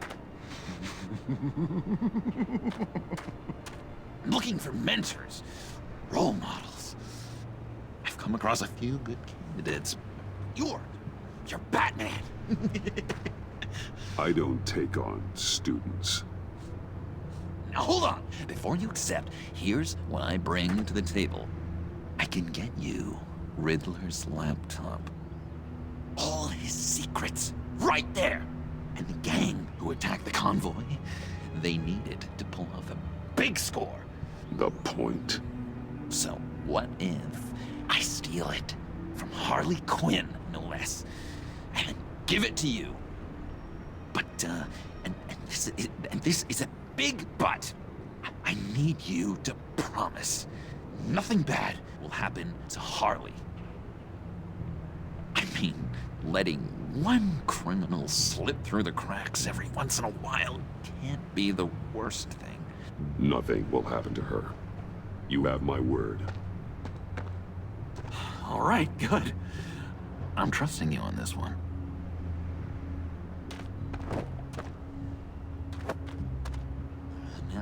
Looking for mentors, role models. I've come across a few good candidates. You're Batman. I don't take on students. Now hold on. Before you accept, here's what I bring to the table. I can get you Riddler's laptop. All his secrets, right there. And the gang who attacked the convoy, they need it to pull off a big score. The point? So what if I steal it from Harley Quinn, no less, and then give it to you? But, and this is a big but. I need you to promise nothing bad will happen to Harley. I mean, letting one criminal slip through the cracks every once in a while can't be the worst thing. Nothing will happen to her. You have my word. All right, good. I'm trusting you on this one.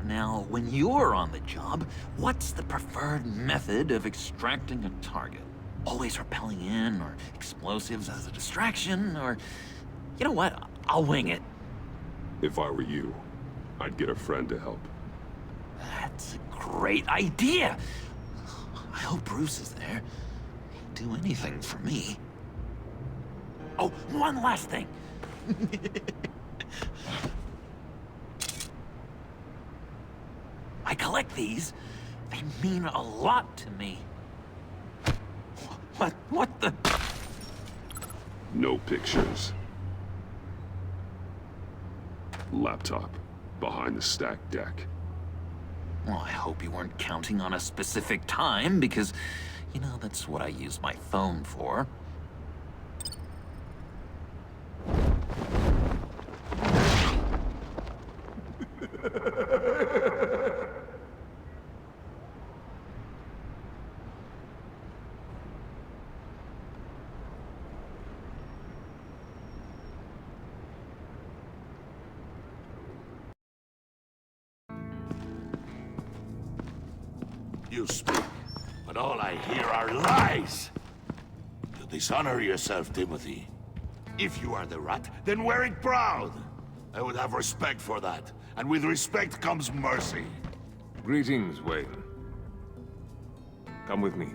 Now, when you're on the job, what's the preferred method of extracting a target? Always rappelling in, or explosives as a distraction, or... You know what? I'll wing it. If I were you, I'd get a friend to help. That's a great idea! I hope Bruce is there. He'd do anything for me. Oh, one last thing! I collect these. They mean a lot to me. What the? No pictures. Laptop behind the stacked deck. Well, I hope you weren't counting on a specific time, because, you know, that's what I use my phone for. You speak, but all I hear are lies! You dishonor yourself, Timothy. If you are the rat, then wear it proud! I would have respect for that, and with respect comes mercy. Greetings, Wayne. Come with me.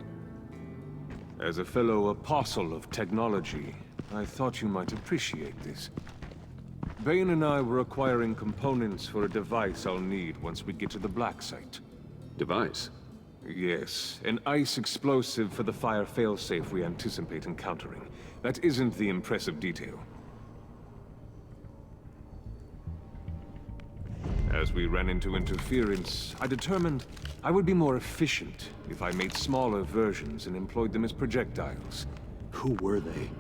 As a fellow apostle of technology, I thought you might appreciate this. Bane and I were acquiring components for a device I'll need once we get to the Black Site. Device? Yes, an ice explosive for the fire failsafe we anticipate encountering. That isn't the impressive detail. As we ran into interference, I determined I would be more efficient if I made smaller versions and employed them as projectiles. Who were they?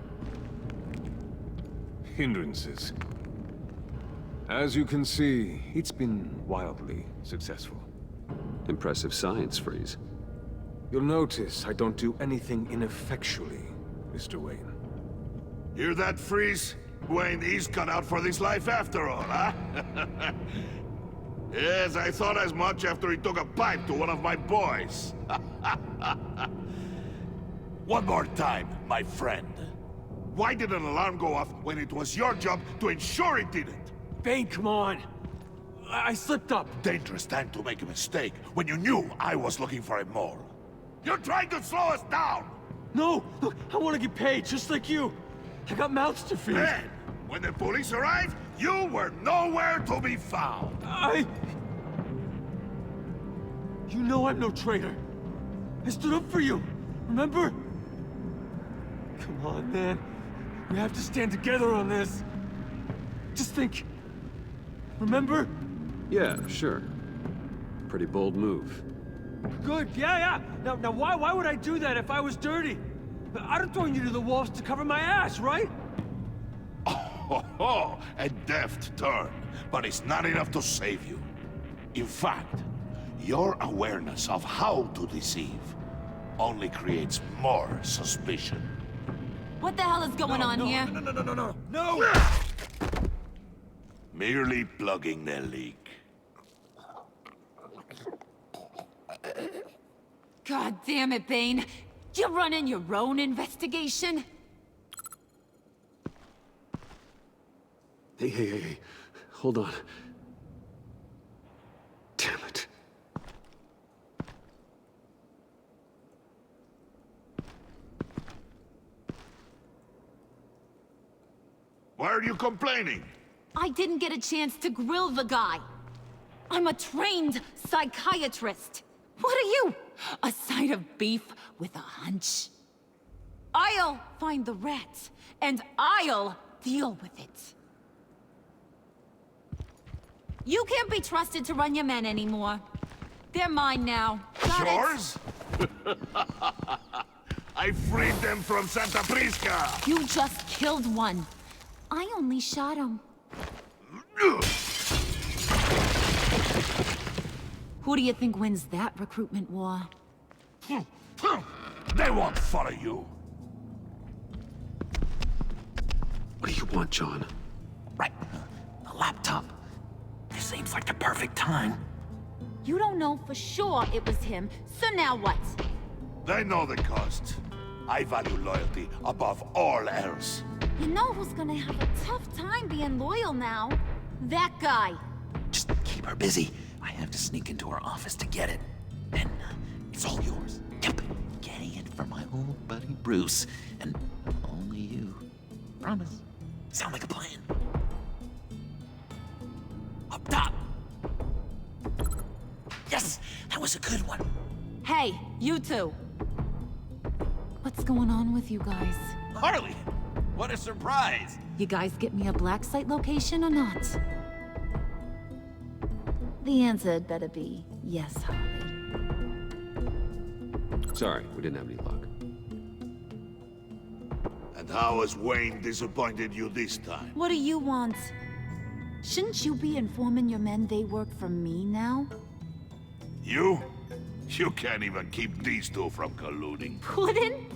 Hindrances. As you can see, it's been wildly successful. Impressive science, Freeze. You'll notice I don't do anything ineffectually, Mr. Wayne. Hear that, Freeze? Wayne is cut out for this life after all, huh? Yes, I thought as much after he took a pipe to one of my boys. One more time, my friend. Why did an alarm go off when it was your job to ensure it didn't? Bane, come on! I slipped up. Dangerous time to make a mistake when you knew I was looking for a mole. You're trying to slow us down! No! Look, I want to get paid, just like you. I got mouths to feed. Then, when the police arrived, you were nowhere to be found. You know I'm no traitor. I stood up for you, remember? Come on, man. We have to stand together on this. Just think. Remember? Yeah, sure. Pretty bold move. Good, yeah. Now why would I do that if I was dirty? I'd have thrown you to the wolves to cover my ass, right? Oh, a deft turn, but it's not enough to save you. In fact, your awareness of how to deceive only creates more suspicion. What the hell is going on here? No! Merely plugging the leak. God damn it, Bane. You're running your own investigation? Hey. Hold on. Damn it. Why are you complaining? I didn't get a chance to grill the guy. I'm a trained psychiatrist. What are you? A side of beef with a hunch? I'll find the rat, and I'll deal with it. You can't be trusted to run your men anymore. They're mine now. Got it? Yours? I freed them from Santa Prisca! You just killed one. I only shot him. Who do you think wins that recruitment war? They won't follow you. What do you want, John? Right. A laptop. This seems like the perfect time. You don't know for sure it was him, so now what? They know the cost. I value loyalty above all else. You know who's gonna have a tough time being loyal now? That guy. Just keep her busy. I have to sneak into her office to get it. Then it's all yours. Yep. Getting it from my old buddy Bruce. And only you. Promise. Sound like a plan? Up top. Yes, that was a good one. Hey, you two! What's going on with you guys? Harley! What a surprise! You guys get me a black site location or not? The answer had better be yes, Harley. Sorry, we didn't have any luck. And how has Wayne disappointed you this time? What do you want? Shouldn't you be informing your men they work for me now? You? You can't even keep these two from colluding. Puddin'?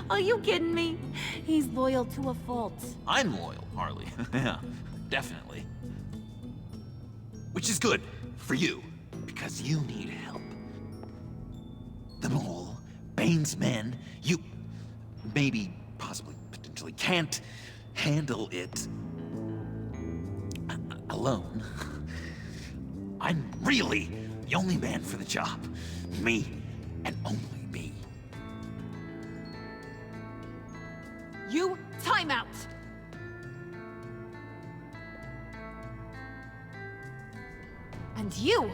Are you kidding me? He's loyal to a fault. I'm loyal, Harley. Yeah, definitely. Which is good for you, because you need help. The Mole, Bane's men, you maybe, possibly, potentially can't handle it alone. I'm really the only man for the job. Me, and only me. You, time out! And you,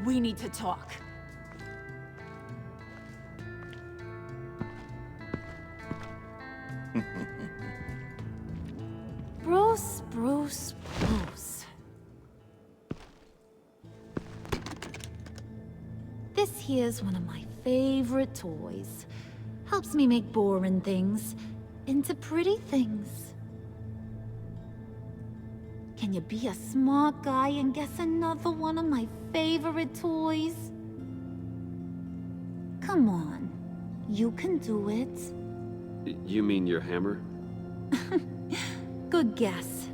we need to talk. Bruce, Bruce, Bruce. This here's one of my favorite toys. Helps me make boring things into pretty things. Can you be a smart guy and guess another one of my favorite toys? Come on, you can do it. You mean your hammer? Good guess.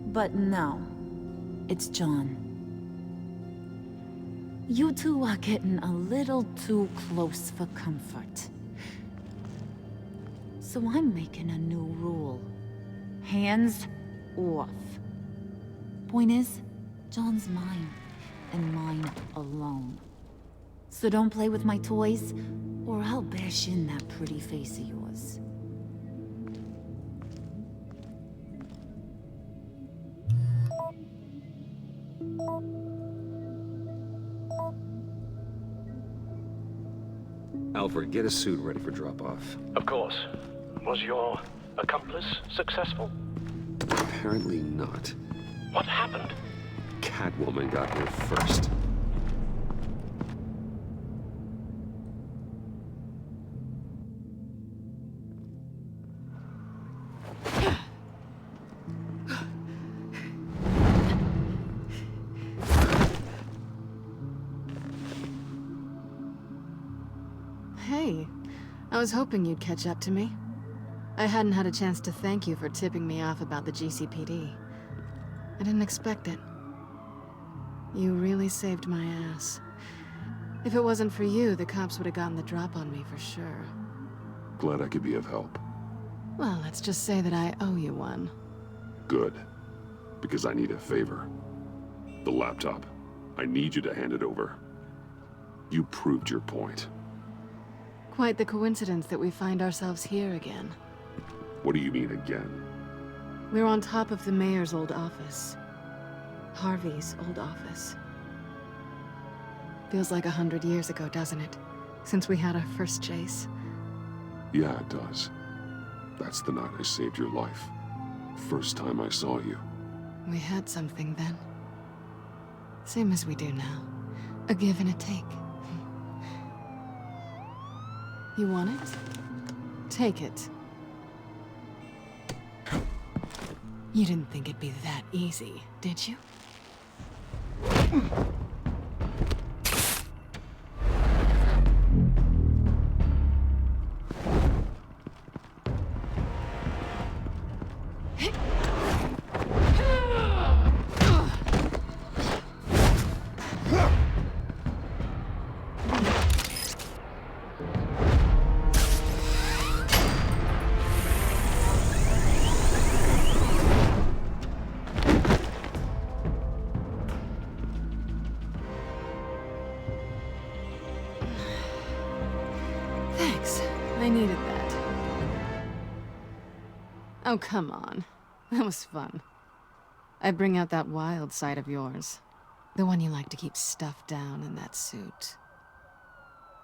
But no, it's John. You two are getting a little too close for comfort. So I'm making a new rule. Hands off. Point is, John's mine, and mine alone. So don't play with my toys, or I'll bash in that pretty face of yours. Alfred, get a suit ready for drop-off. Of course. Was your accomplice successful? Apparently not. What happened? Catwoman got here first. Hey, I was hoping you'd catch up to me. I hadn't had a chance to thank you for tipping me off about the GCPD. I didn't expect it. You really saved my ass. If it wasn't for you, the cops would have gotten the drop on me for sure. Glad I could be of help. Well, let's just say that I owe you one. Good. Because I need a favor. The laptop. I need you to hand it over. You proved your point. Quite the coincidence that we find ourselves here again. What do you mean again? We're on top of the mayor's old office. Harvey's old office. Feels like 100 years ago, doesn't it? Since we had our first chase. Yeah, it does. That's the night I saved your life. First time I saw you. We had something then. Same as we do now. A give and a take. You want it? Take it. You didn't think it'd be that easy, did you? Thanks. I needed that. Oh, come on. That was fun. I bring out that wild side of yours. The one you like to keep stuffed down in that suit.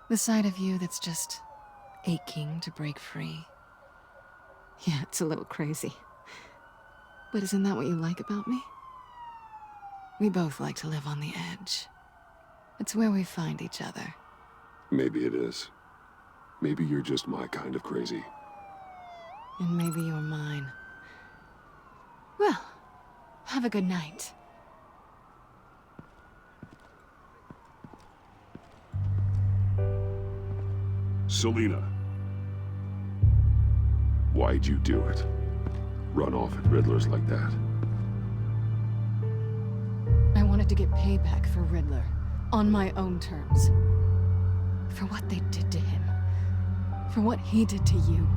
The side of you that's just aching to break free. Yeah, it's a little crazy. But isn't that what you like about me? We both like to live on the edge. It's where we find each other. Maybe it is. Maybe you're just my kind of crazy. And maybe you're mine. Well, have a good night. Selina. Why'd you do it? Run off at Riddlers like that? I wanted to get payback for Riddler. On my own terms. For what they did to him. For what he did to you.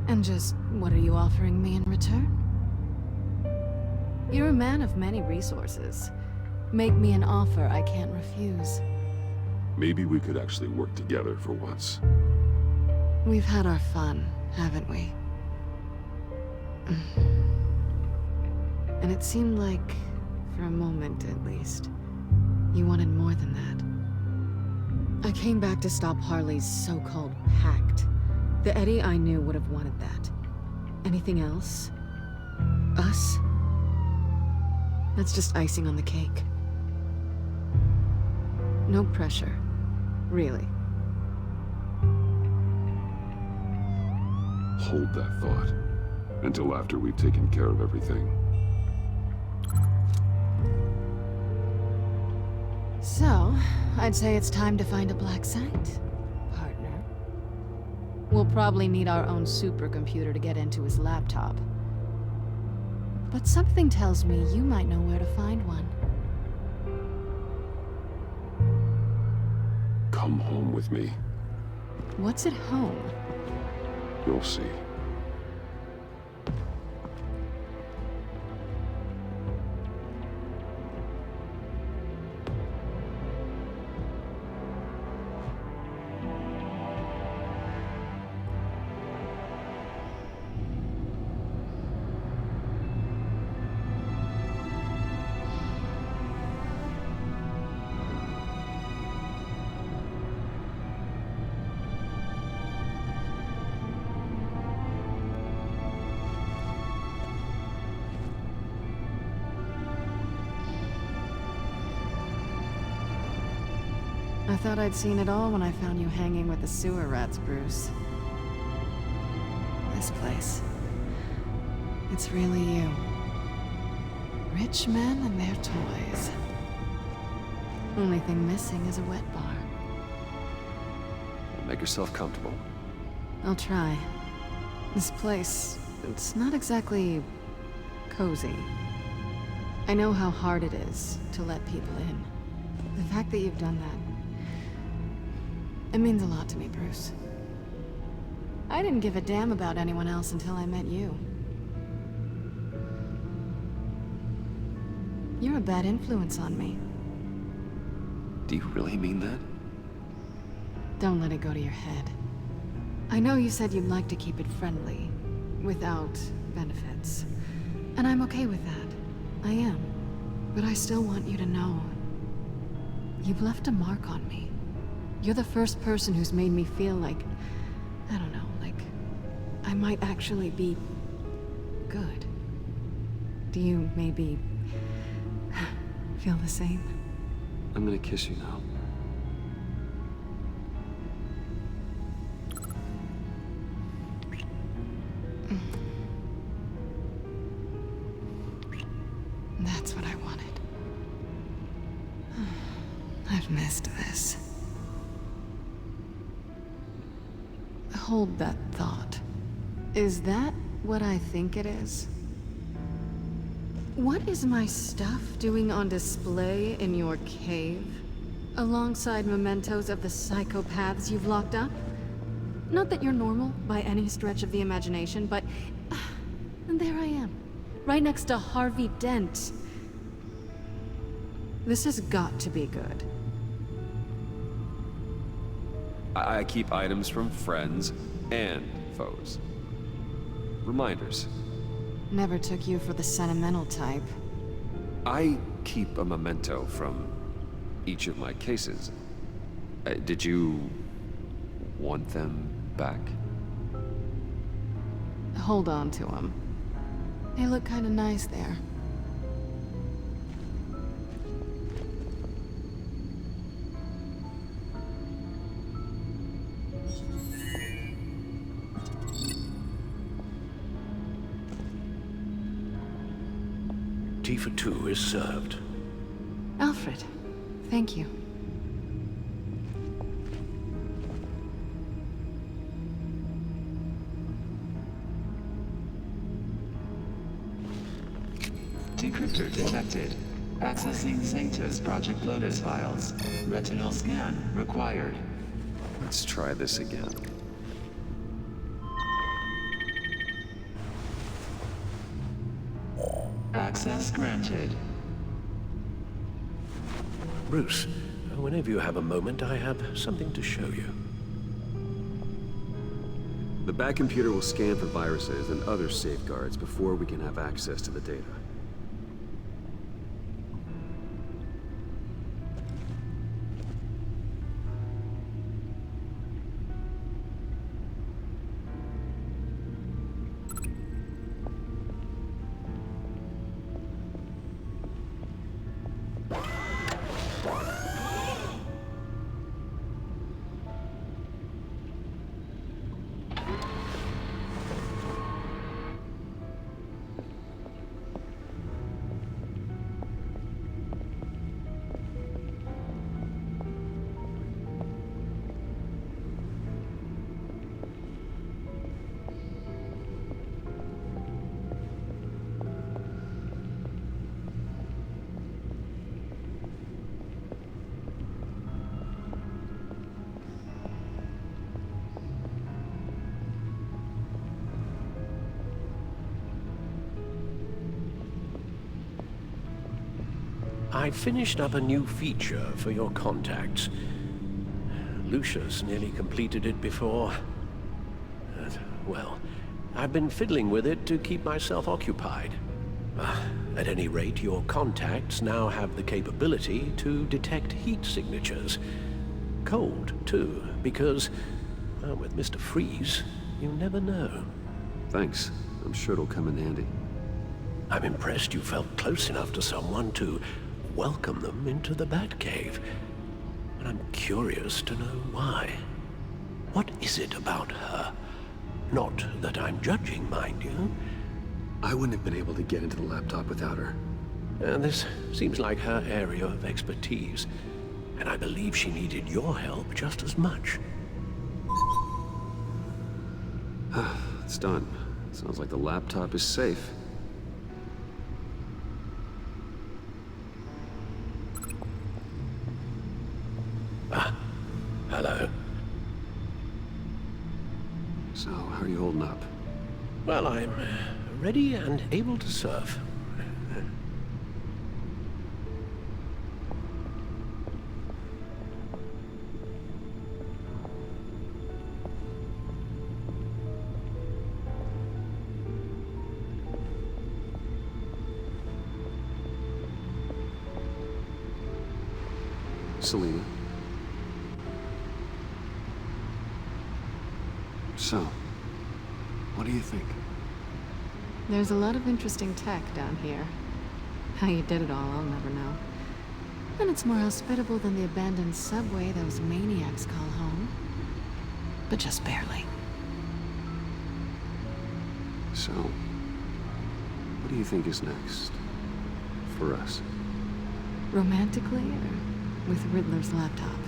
And just, what are you offering me in return? You're a man of many resources. Make me an offer I can't refuse. Maybe we could actually work together for once. We've had our fun, haven't we? And it seemed like, for a moment at least, you wanted more than that. I came back to stop Harley's so-called pact. The Eddie I knew would have wanted that. Anything else? Us? That's just icing on the cake. No pressure. Really. Hold that thought. Until after we've taken care of everything. So, I'd say it's time to find a black site, partner. We'll probably need our own supercomputer to get into his laptop. But something tells me you might know where to find one. Come home with me. What's at home? You'll see. I thought I'd seen it all when I found you hanging with the sewer rats, Bruce. This place. It's really you. Rich men and their toys. Only thing missing is a wet bar. Make yourself comfortable. I'll try. This place, it's not exactly cozy. I know how hard it is to let people in. The fact that you've done that, it means a lot to me, Bruce. I didn't give a damn about anyone else until I met you. You're a bad influence on me. Do you really mean that? Don't let it go to your head. I know you said you'd like to keep it friendly, without benefits. And I'm okay with that. I am. But I still want you to know. You've left a mark on me. You're the first person who's made me feel like, I don't know, like I might actually be good. Do you maybe feel the same? I'm gonna kiss you now. That's what I wanted. I've missed this. Hold that thought. Is that what I think it is? What is my stuff doing on display in your cave? Alongside mementos of the psychopaths you've locked up? Not that you're normal by any stretch of the imagination, but... and there I am. Right next to Harvey Dent. This has got to be good. I keep items from friends and foes. Reminders. Never took you for the sentimental type. I keep a memento from each of my cases. Did you want them back? Hold on to them. They look kind of nice there. Tea for two is served. Alfred, thank you. Decryptor detected. Accessing Sanctus Project Lotus files. Retinal scan required. Let's try this again. Access granted. Bruce, whenever you have a moment, I have something to show you. The back computer will scan for viruses and other safeguards before we can have access to the data. I finished up a new feature for your contacts. Lucius nearly completed it before. Well, I've been fiddling with it to keep myself occupied. At any rate, your contacts now have the capability to detect heat signatures. Cold, too, because, well, with Mr. Freeze, you never know. Thanks. I'm sure it'll come in handy. I'm impressed you felt close enough to someone to welcome them into the Batcave. And I'm curious to know why. What is it about her? Not that I'm judging, mind you. I wouldn't have been able to get into the laptop without her. This seems like her area of expertise, and I believe she needed your help just as much. It's done. Sounds like the laptop is safe. Hello. So, how are you holding up? Well, I'm ready and able to serve. Selina. So, what do you think? There's a lot of interesting tech down here. How you did it all, I'll never know. And it's more hospitable than the abandoned subway those maniacs call home. But just barely. So, what do you think is next? For us? Romantically, or with Riddler's laptop?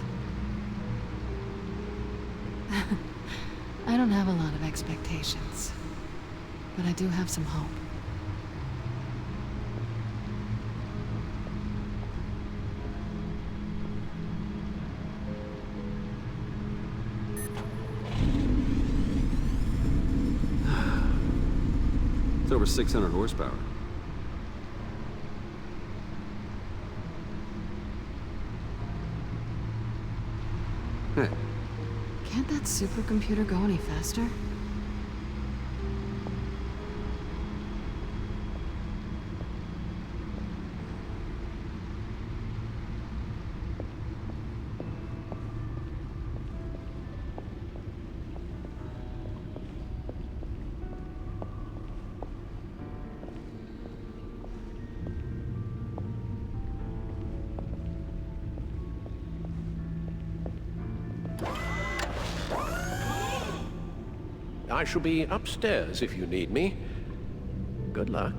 I don't have a lot of expectations, but I do have some hope. It's over 600 horsepower. Hey. Can't that supercomputer go any faster? I shall be upstairs if you need me. Good luck.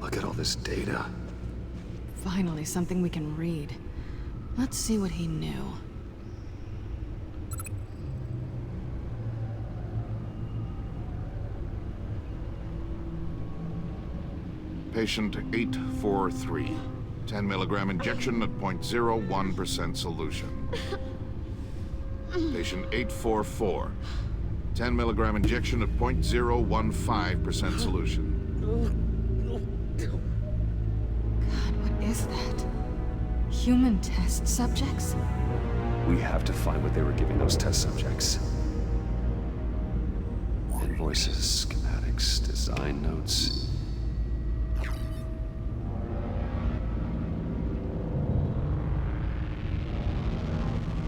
Look at all this data. Finally, something we can read. Let's see what he knew. Patient 843. 10 milligram injection at 0.01% solution. Patient 844. 10 milligram injection at 0.015% solution. God, what is that? Human test subjects? We have to find what they were giving those test subjects. Invoices, schematics, design notes.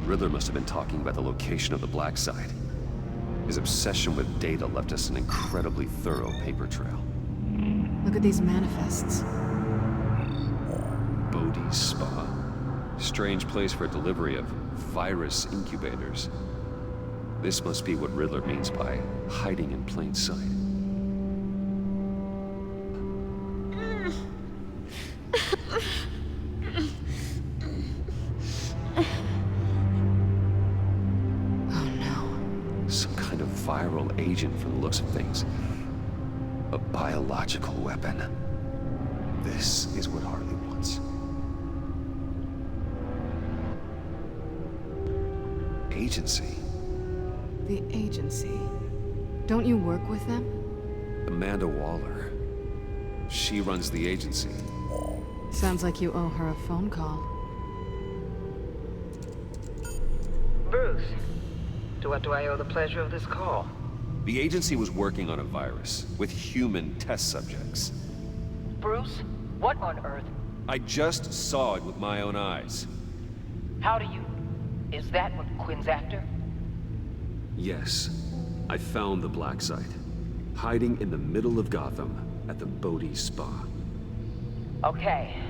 Riddler must have been talking about the location of the black site. His obsession with data left us an incredibly thorough paper trail. Look at these manifests. Bodhi's Spa. Strange place for delivery of virus incubators. This must be what Riddler means by hiding in plain sight. Viral agent from the looks of things. A biological weapon. This is what Harley wants. Agency. The agency. Don't you work with them? Amanda Waller. She runs the agency. Sounds like you owe her a phone call. Bruce. To what do I owe the pleasure of this call? The agency was working on a virus with human test subjects. Bruce, what on earth? I just saw it with my own eyes. How do you... Is that what Quinn's after? Yes. I found the black site. Hiding in the middle of Gotham at the Bodhi Spa. Okay.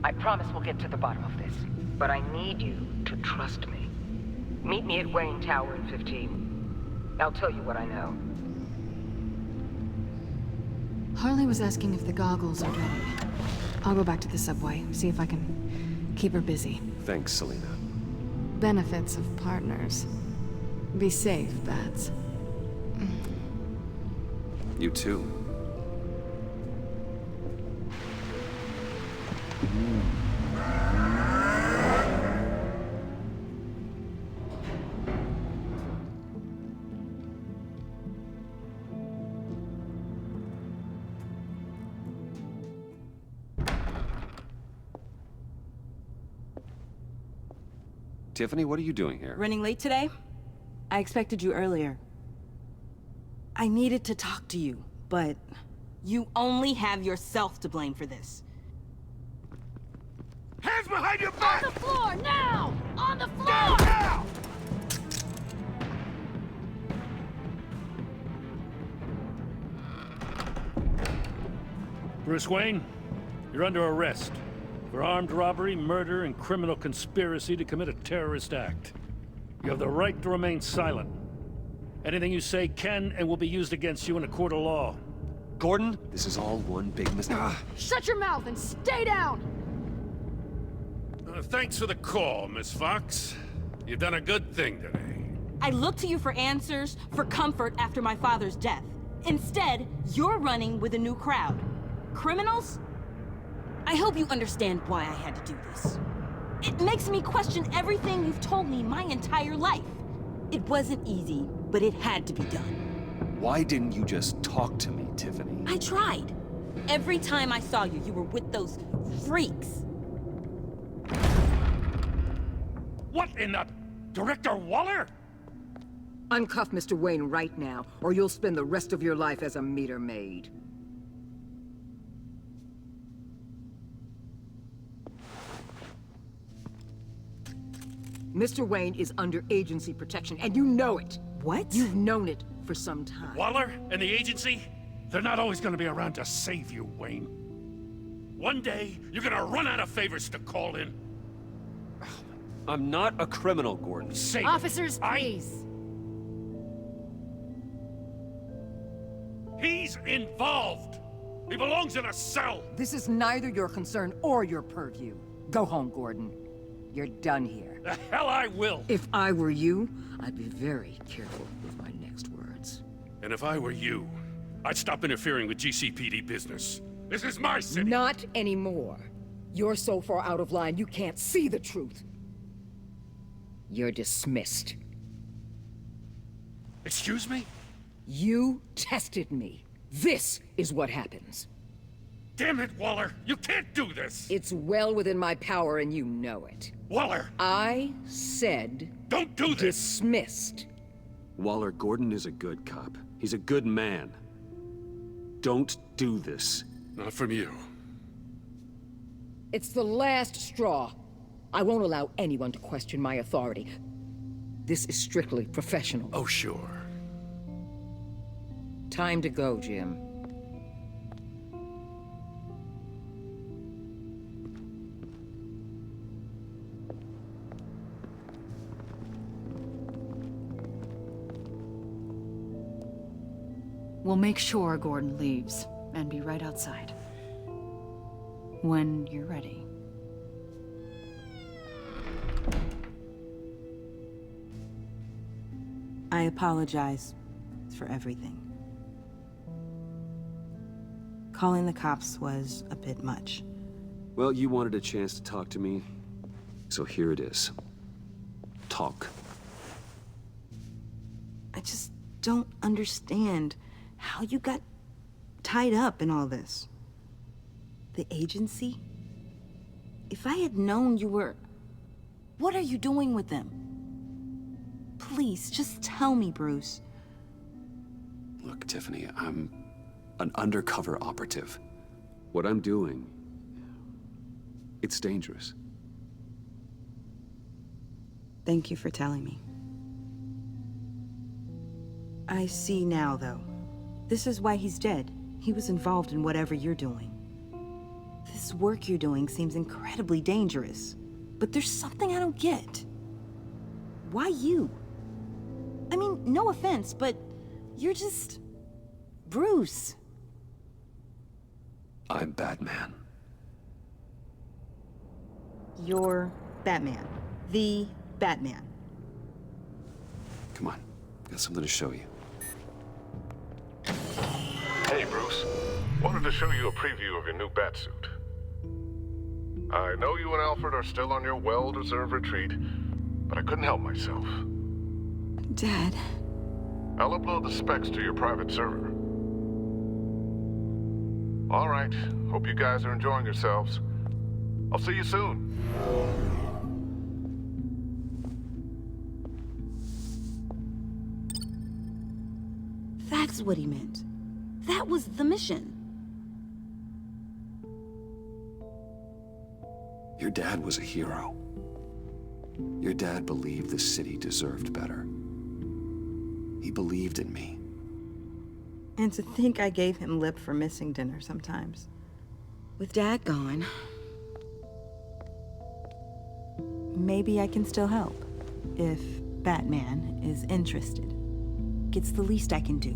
I promise we'll get to the bottom of this. But I need you to trust me. Meet me at Wayne Tower in 15. I'll tell you what I know. Harley was asking if the goggles are ready. I'll go back to the subway, see if I can keep her busy. Thanks, Selina. Benefits of partners. Be safe, Bats. You too. Tiffany, what are you doing here? Running late today? I expected you earlier. I needed to talk to you, but you only have yourself to blame for this. Hands behind your back! On the floor, now! On the floor! Now! Bruce Wayne, you're under arrest for armed robbery, murder, and criminal conspiracy to commit a terrorist act. You have the right to remain silent. Anything you say can and will be used against you in a court of law. Gordon, this is all one big mistake. Shut your mouth and stay down! Thanks for the call, Miss Fox. You've done a good thing today. I look to you for answers, for comfort after my father's death. Instead, you're running with a new crowd. Criminals? I hope you understand why I had to do this. It makes me question everything you've told me my entire life. It wasn't easy, but it had to be done. Why didn't you just talk to me, Tiffany? I tried. Every time I saw you, you were with those freaks. What in the... Director Waller? Uncuff Mr. Wayne right now, or you'll spend the rest of your life as a meter maid. Mr. Wayne is under agency protection, and you know it. What? You've known it for some time. Waller and the agency? They're not always gonna be around to save you, Wayne. One day, you're gonna run out of favors to call in. I'm not a criminal, Gordon. Officers, please. He's involved! He belongs in a cell! This is neither your concern or your purview. Go home, Gordon. You're done here. The hell I will! If I were you, I'd be very careful with my next words. And if I were you, I'd stop interfering with GCPD business. This is my city! Not anymore. You're so far out of line, you can't see the truth. You're dismissed. Excuse me? You tested me. This is what happens. Damn it, Waller! You can't do this! It's well within my power and you know it. Waller! I said... Don't do this! Dismissed. Waller, Gordon is a good cop. He's a good man. Don't do this. Not from you. It's the last straw. I won't allow anyone to question my authority. This is strictly professional. Oh, sure. Time to go, Jim. We'll make sure Gordon leaves, and be right outside. When you're ready. I apologize for everything. Calling the cops was a bit much. Well, you wanted a chance to talk to me, so here it is. Talk. I just don't understand how you got tied up in all this. The agency? If I had known you were... What are you doing with them? Please, just tell me, Bruce. Look, Tiffany, I'm an undercover operative. What I'm doing, it's dangerous. Thank you for telling me. I see now, though. This is why he's dead. He was involved in whatever you're doing. This work you're doing seems incredibly dangerous. But there's something I don't get. Why you? I mean, no offense, but you're just... Bruce. I'm Batman. You're Batman. The Batman. Come on, got something to show you. Hey, Bruce. Wanted to show you a preview of your new Batsuit. I know you and Alfred are still on your well-deserved retreat, but I couldn't help myself. Dad. I'll upload the specs to your private server. All right. Hope you guys are enjoying yourselves. I'll see you soon. That's what he meant. That was the mission. Your dad was a hero. Your dad believed the city deserved better. He believed in me. And to think I gave him lip for missing dinner sometimes. With Dad gone, maybe I can still help. If Batman is interested. It's the least I can do.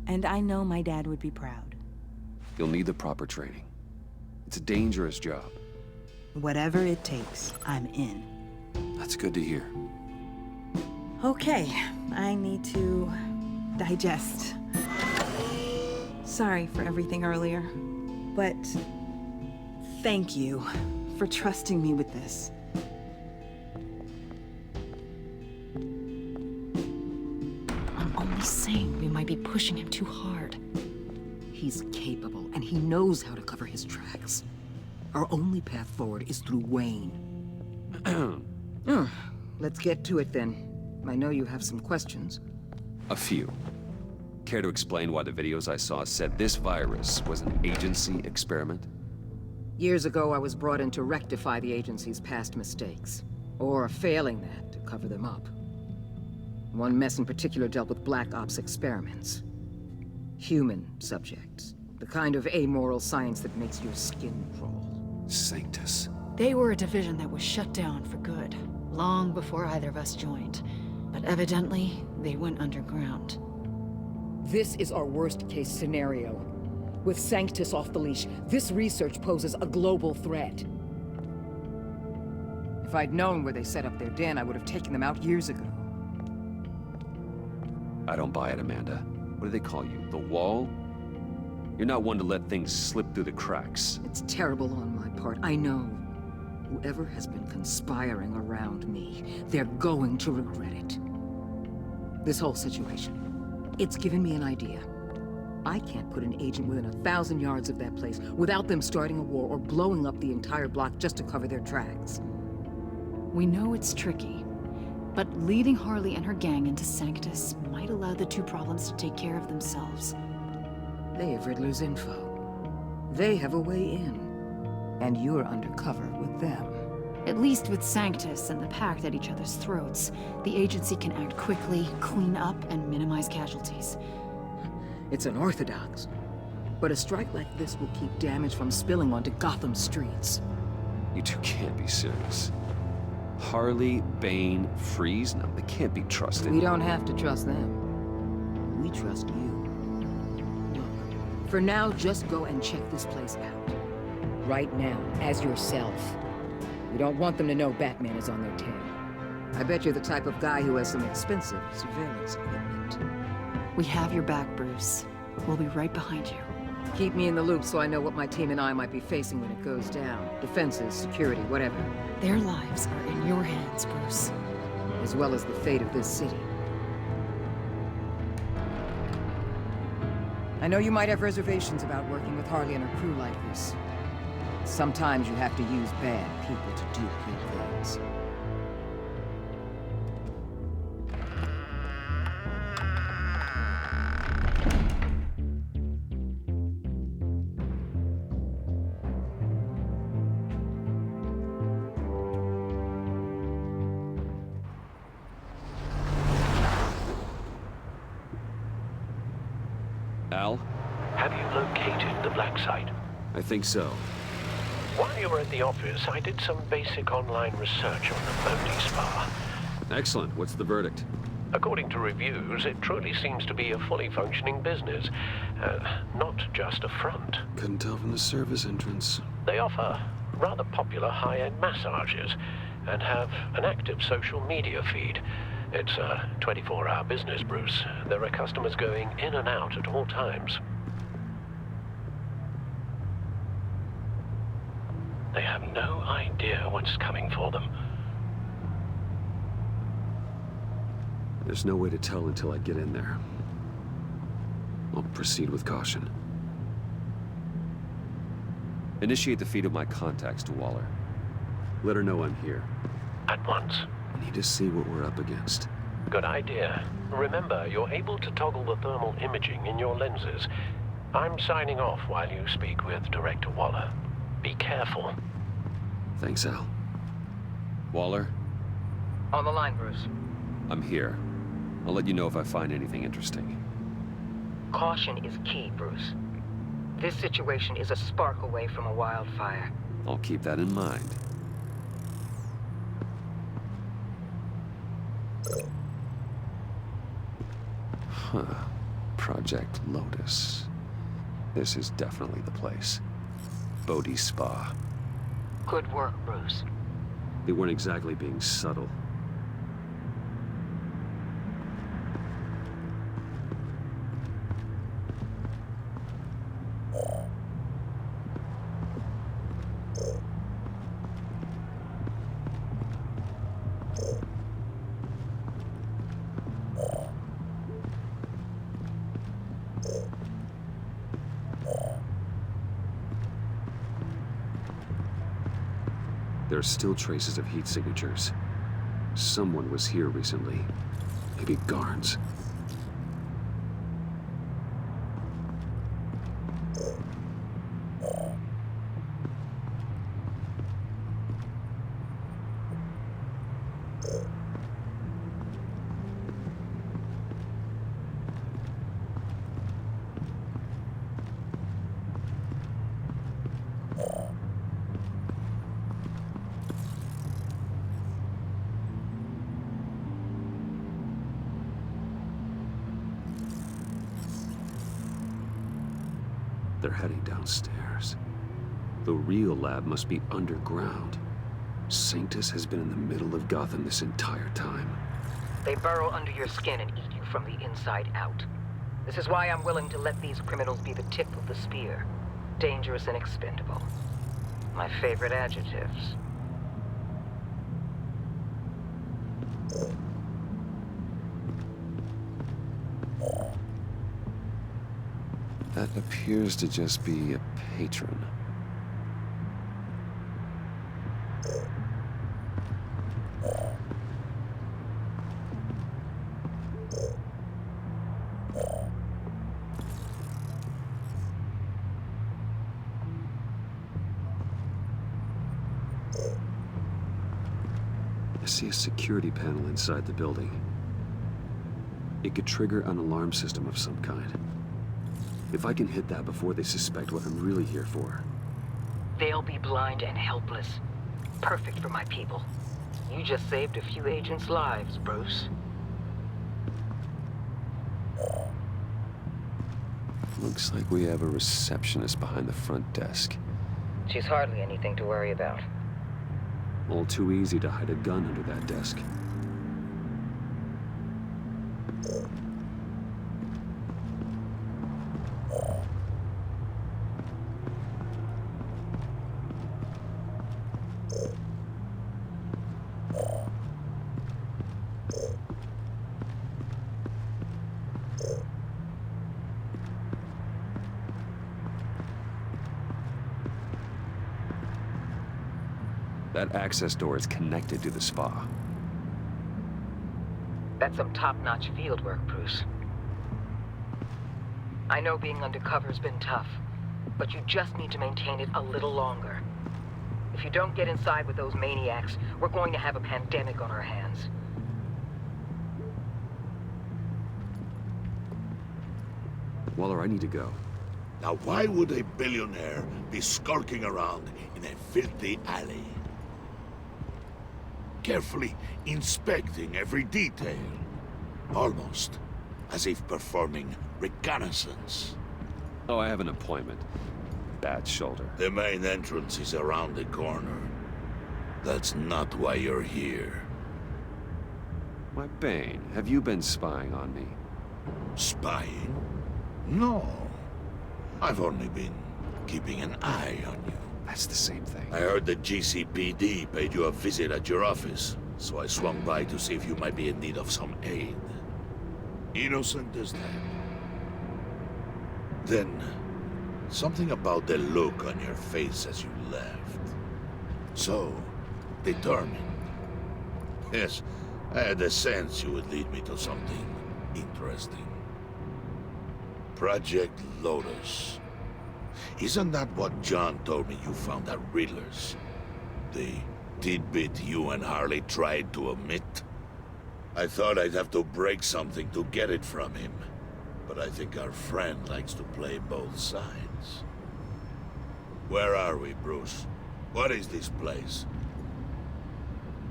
And I know my dad would be proud. You'll need the proper training. It's a dangerous job. Whatever it takes, I'm in. That's good to hear. Okay, I need to digest. Sorry for everything earlier, but thank you for trusting me with this. I'm only saying we might be pushing him too hard. He's capable, and he knows how to cover his tracks. Our only path forward is through Wayne. Let's get to it then. I know you have some questions. A few. Care to explain why the videos I saw said this virus was an agency experiment? Years ago, I was brought in to rectify the agency's past mistakes. Or failing that, to cover them up. One mess in particular dealt with Black Ops experiments. Human subjects. The kind of amoral science that makes your skin crawl. Sanctus. They were a division that was shut down for good, long before either of us joined. But evidently, they went underground. This is our worst-case scenario. With Sanctus off the leash, this research poses a global threat. If I'd known where they set up their den, I would have taken them out years ago. I don't buy it, Amanda. What do they call you? The Wall? You're not one to let things slip through the cracks. It's terrible on my part, I know. Whoever has been conspiring around me, they're going to regret it. This whole situation, it's given me an idea. I can't put an agent within 1,000 yards of that place without them starting a war or blowing up the entire block just to cover their tracks. We know it's tricky, but leading Harley and her gang into Sanctus might allow the two problems to take care of themselves. They have Riddler's info. They have a way in. And you're undercover with them. At least with Sanctus and the Pact at each other's throats, the agency can act quickly, clean up, and minimize casualties. It's unorthodox. But a strike like this will keep damage from spilling onto Gotham streets. You two can't be serious. Harley, Bane, Freeze? No, they can't be trusted. We don't have to trust them. We trust you. Look, for now, just go and check this place out. Right now, as yourself. We don't want them to know Batman is on their tail. I bet you're the type of guy who has some expensive surveillance equipment. We have your back, Bruce. We'll be right behind you. Keep me in the loop so I know what my team and I might be facing when it goes down. Defenses, security, whatever. Their lives are in your hands, Bruce. As well as the fate of this city. I know you might have reservations about working with Harley and her crew like this. Sometimes you have to use bad people to do good things. Al? Have you located the black site? I think so. While you were at the office, I did some basic online research on the Bodhi Spa. Excellent. What's the verdict? According to reviews, it truly seems to be a fully functioning business, not just a front. Couldn't tell from the service entrance. They offer rather popular high-end massages and have an active social media feed. It's a 24-hour business, Bruce. There are customers going in and out at all times. They have no idea what's coming for them. There's no way to tell until I get in there. I'll proceed with caution. Initiate the feed of my contacts to Waller. Let her know I'm here. At once. I need to see what we're up against. Good idea. Remember, you're able to toggle the thermal imaging in your lenses. I'm signing off while you speak with Director Waller. Be careful. Thanks, Al. Waller? On the line, Bruce. I'm here. I'll let you know if I find anything interesting. Caution is key, Bruce. This situation is a spark away from a wildfire. I'll keep that in mind. Huh. Project Lotus. This is definitely the place. Bodhi Spa. Good work, Bruce. They weren't exactly being subtle. There are still traces of heat signatures. Someone was here recently. Maybe guards. They're heading downstairs. The real lab must be underground. Sanctus has been in the middle of Gotham this entire time. They burrow under your skin and eat you from the inside out. This is why I'm willing to let these criminals be the tip of the spear. Dangerous and expendable. My favorite adjectives. That appears to just be a patron. I see a security panel inside the building. It could trigger an alarm system of some kind. If I can hit that before they suspect what I'm really here for. They'll be blind and helpless. Perfect for my people. You just saved a few agents' lives, Bruce. Looks like we have a receptionist behind the front desk. She's hardly anything to worry about. All too easy to hide a gun under that desk. That access door is connected to the spa. That's some top-notch field work, Bruce. I know being undercover's been tough, but you just need to maintain it a little longer. If you don't get inside with those maniacs, we're going to have a pandemic on our hands. Waller, I need to go. Now why would a billionaire be skulking around in a filthy alley? Carefully inspecting every detail. Almost as if performing reconnaissance. Oh, I have an appointment. Bad shoulder. The main entrance is around the corner. That's not why you're here. Why, Bane, have you been spying on me? Spying? No. I've only been keeping an eye on you. That's the same thing. I heard the GCPD paid you a visit at your office, so I swung by to see if you might be in need of some aid. Innocent as that. Then, something about the look on your face as you left. So, determined. Yes, I had a sense you would lead me to something interesting. Project Lotus. Isn't that what John told me you found at Riddler's? The tidbit you and Harley tried to omit? I thought I'd have to break something to get it from him. But I think our friend likes to play both sides. Where are we, Bruce? What is this place?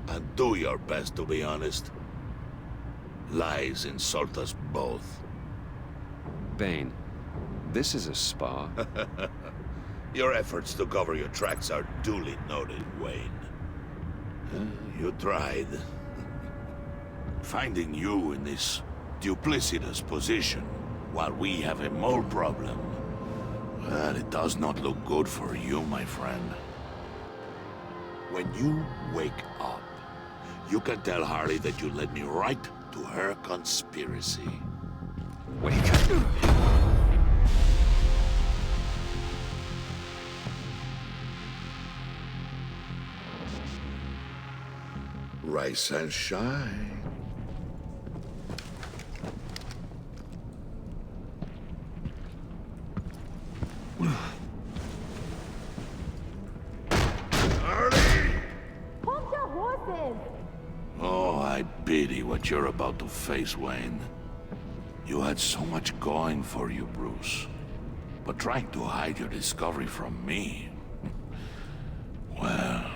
And do your best to be honest. Lies insult us both. Bane, this is a spa. Your efforts to cover your tracks are duly noted, Wayne. You tried. Finding you in this duplicitous position while we have a mole problem, well, it does not look good for you, my friend. When you wake up, you can tell Harley that you led me right to her conspiracy. Wake up. Rise and shine. Hold your horses! Oh, I pity what you're about to face, Wayne. You had so much going for you, Bruce. But trying to hide your discovery from me... well...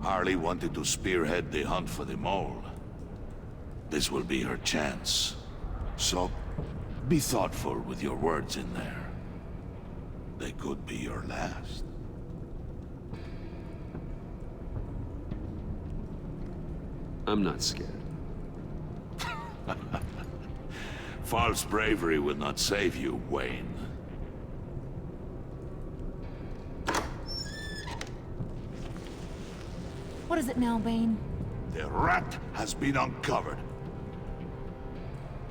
Harley wanted to spearhead the hunt for the mole. This will be her chance. So, Be thoughtful with your words in there. They could be your last. I'm not scared. False bravery will not save you, Wayne. What is it now, Wayne? The rat has been uncovered.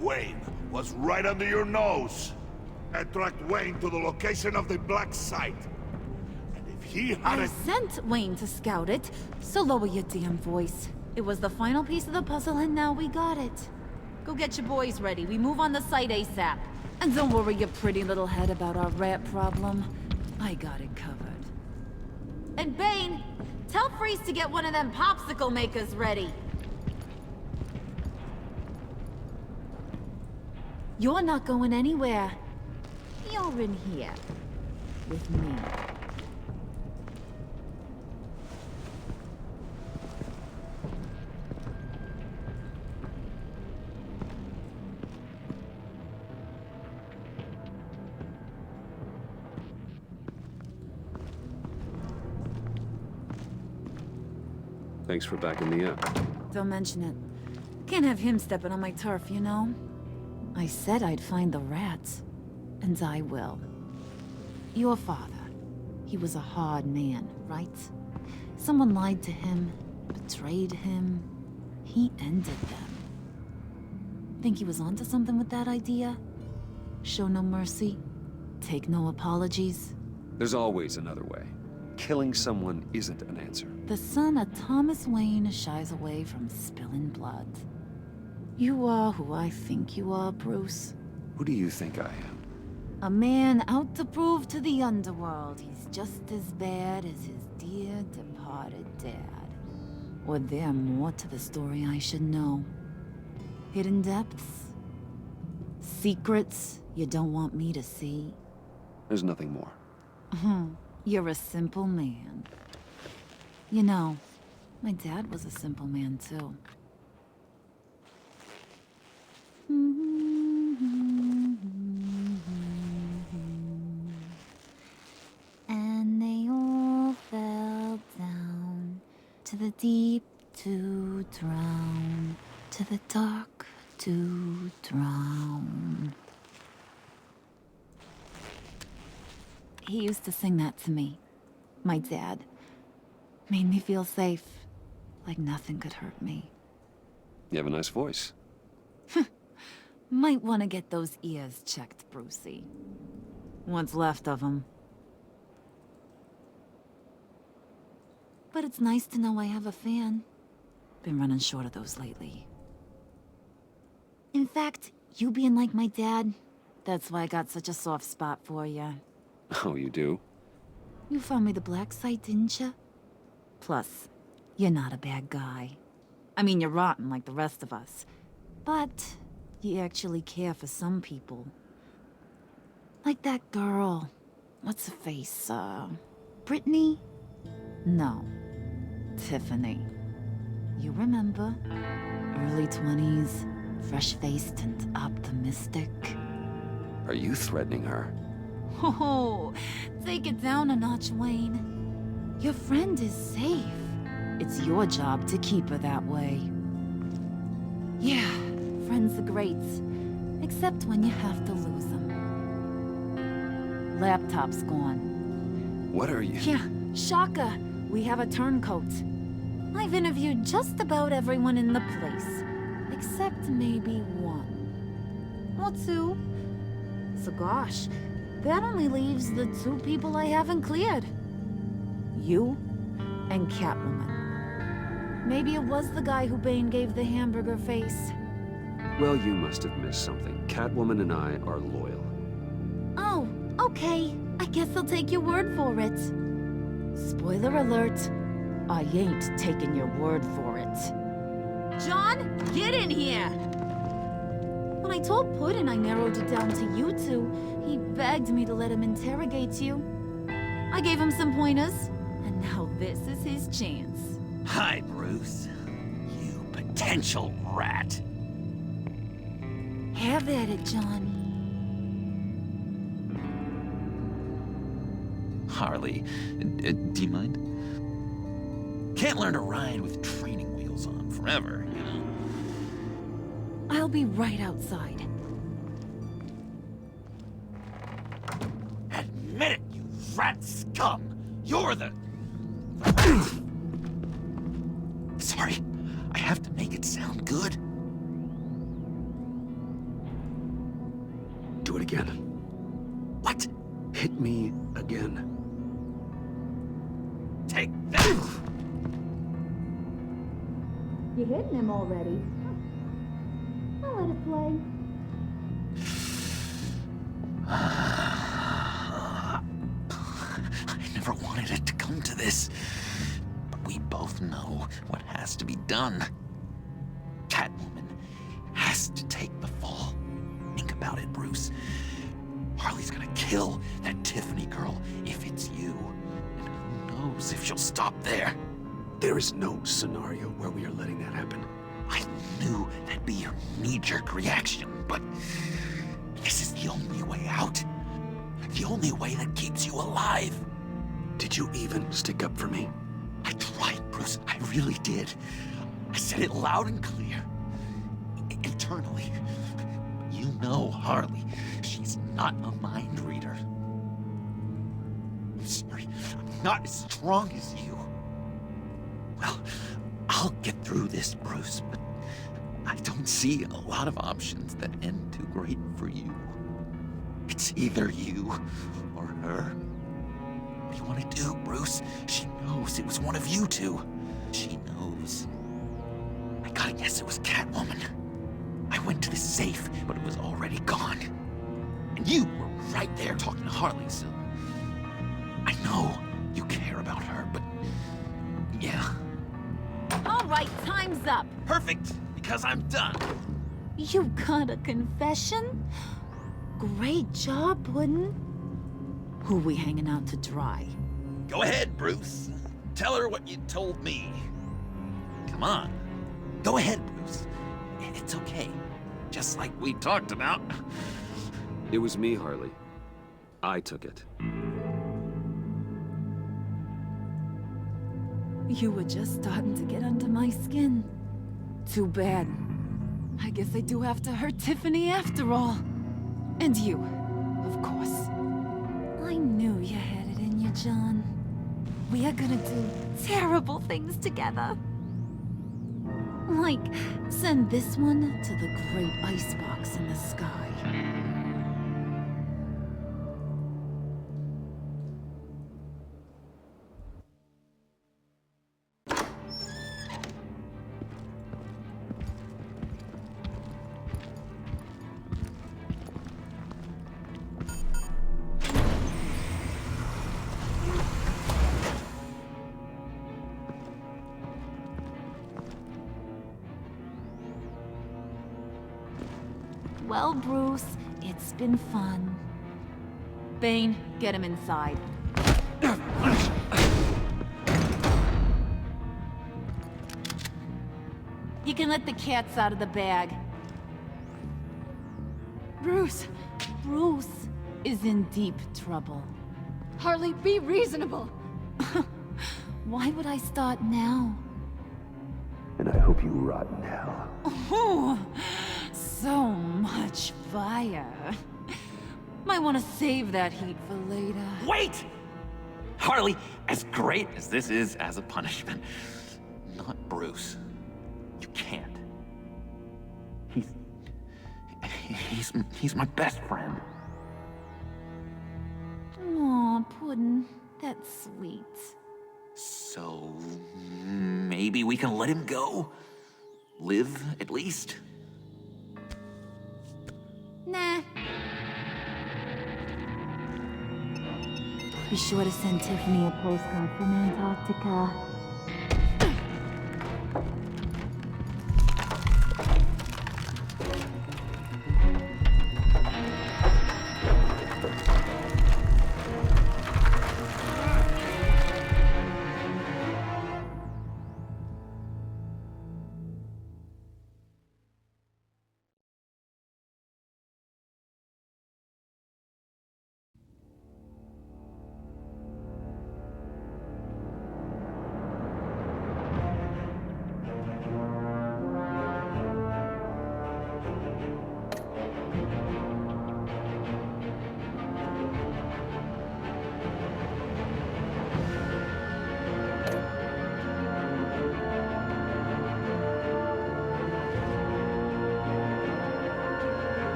Wayne was right under your nose. I tracked Wayne to the location of the black site. And if he I hadn't... sent Wayne to scout it, so lower your damn voice. It was the final piece of the puzzle and now we got it. Go get your boys ready. We move on the site ASAP. And don't worry your pretty little head about our rat problem. I got it covered. And Bane, tell Freeze to get one of them popsicle makers ready. You're not going anywhere. You're in here. With me. Thanks for backing me up. Don't mention it. Can't have him stepping on my turf, you know? I said I'd find the rats. And I will. Your father. He was a hard man, right? Someone lied to him, betrayed him. He ended them. Think he was onto something with that idea? Show no mercy? Take no apologies? There's always another way. Killing someone isn't an answer. The son of Thomas Wayne shies away from spilling blood. You are who I think you are, Bruce. Who do you think I am? A man out to prove to the underworld he's just as bad as his dear departed dad. Or there more to the story I should know. Hidden depths? Secrets you don't want me to see? There's nothing more. You're a simple man. You know, my dad was a simple man too. And they all fell down to the deep to drown, to the dark to drown. He used to sing that to me. My dad. Made me feel safe. Like nothing could hurt me. You have a nice voice. Might want to get those ears checked, Brucey. What's left of them. But it's nice to know I have a fan. Been running short of those lately. In fact, you being like my dad, that's why I got such a soft spot for you. Oh, you do? You found me the black site, didn't you? Plus, you're not a bad guy. I mean, you're rotten like the rest of us. But you actually care for some people. Like that girl. What's her face? Brittany? No. Tiffany. You remember? Early 20s, fresh-faced and optimistic. Are you threatening her? Oh, take it down a notch, Wayne. Your friend is safe. It's your job to keep her that way. Yeah, friends are great. Except when you have to lose them. Laptop's gone. What are you? Yeah, shocker. We have a turncoat. I've interviewed just about everyone in the place. Except maybe one. Or two. So gosh, that only leaves the two people I haven't cleared. You and Catwoman. Maybe it was the guy who Bane gave the hamburger face. Well, you must have missed something. Catwoman and I are loyal. Oh, okay. I guess I'll take your word for it. Spoiler alert. I ain't taking your word for it. John, get in here! When I told Puddin' I narrowed it down to you two, he begged me to let him interrogate you. I gave him some pointers, and now this is his chance. Hi, Bruce. You potential rat. Have at it, John. Harley. Do you mind? Can't learn to ride with training wheels on forever, you know? I'll be right outside. Admit it, you rat scum! You're the... Sorry, I have to make it sound good. Do it again. What? Hit me again. Take that! You hitting him already? I'll let it play. I never wanted it to come to this. But we both know what has to be done. Catwoman has to take the fall. Think about it, Bruce. Harley's gonna kill that Tiffany girl if it's you. And who knows if she'll stop there. There is no scenario where we are letting that happen. I knew that'd be your knee-jerk reaction, but this is the only way out. The only way that keeps you alive. Did you even stick up for me? I tried, Bruce. I really did. I said it loud and clear. Internally. You know Harley. She's not a mind reader. I'm sorry. I'm not as strong as you. Well, I'll get through this, Bruce, but I don't see a lot of options that end too great for you. It's either you or her. What do you want to do, Bruce? She knows it was one of you two. She knows. I gotta guess it was Catwoman. I went to the safe, but it was already gone. And you were right there talking to Harley, so... I know you care about her, but... yeah. All right, time's up. Perfect, because I'm done. You got a confession? Great job, Puddin'. Who we hanging out to dry? Go ahead, Bruce. Tell her what you told me. Come on. Go ahead, Bruce. It's okay. Just like we talked about. It was me, Harley. I took it. You were just starting to get under my skin. Too bad. I guess I do have to hurt Tiffany after all. And you, of course. I knew you had it in you, John. We are gonna do terrible things together. Like, send this one to the great icebox in the sky. Well, Bruce, it's been fun. Bane, get him inside. You can let the cats out of the bag. Bruce! Bruce is in deep trouble. Harley, be reasonable! Why would I start now? And I hope you rot in hell. Oh, so much fire. Might want to save that heat for later. Wait! Harley, as great as this is as a punishment, not Bruce. You can't. He's my best friend. Aw, Puddin', that's sweet. So, maybe we can let him go? Live, at least? Nah. Be sure to send Tiffany a postcard from Antarctica.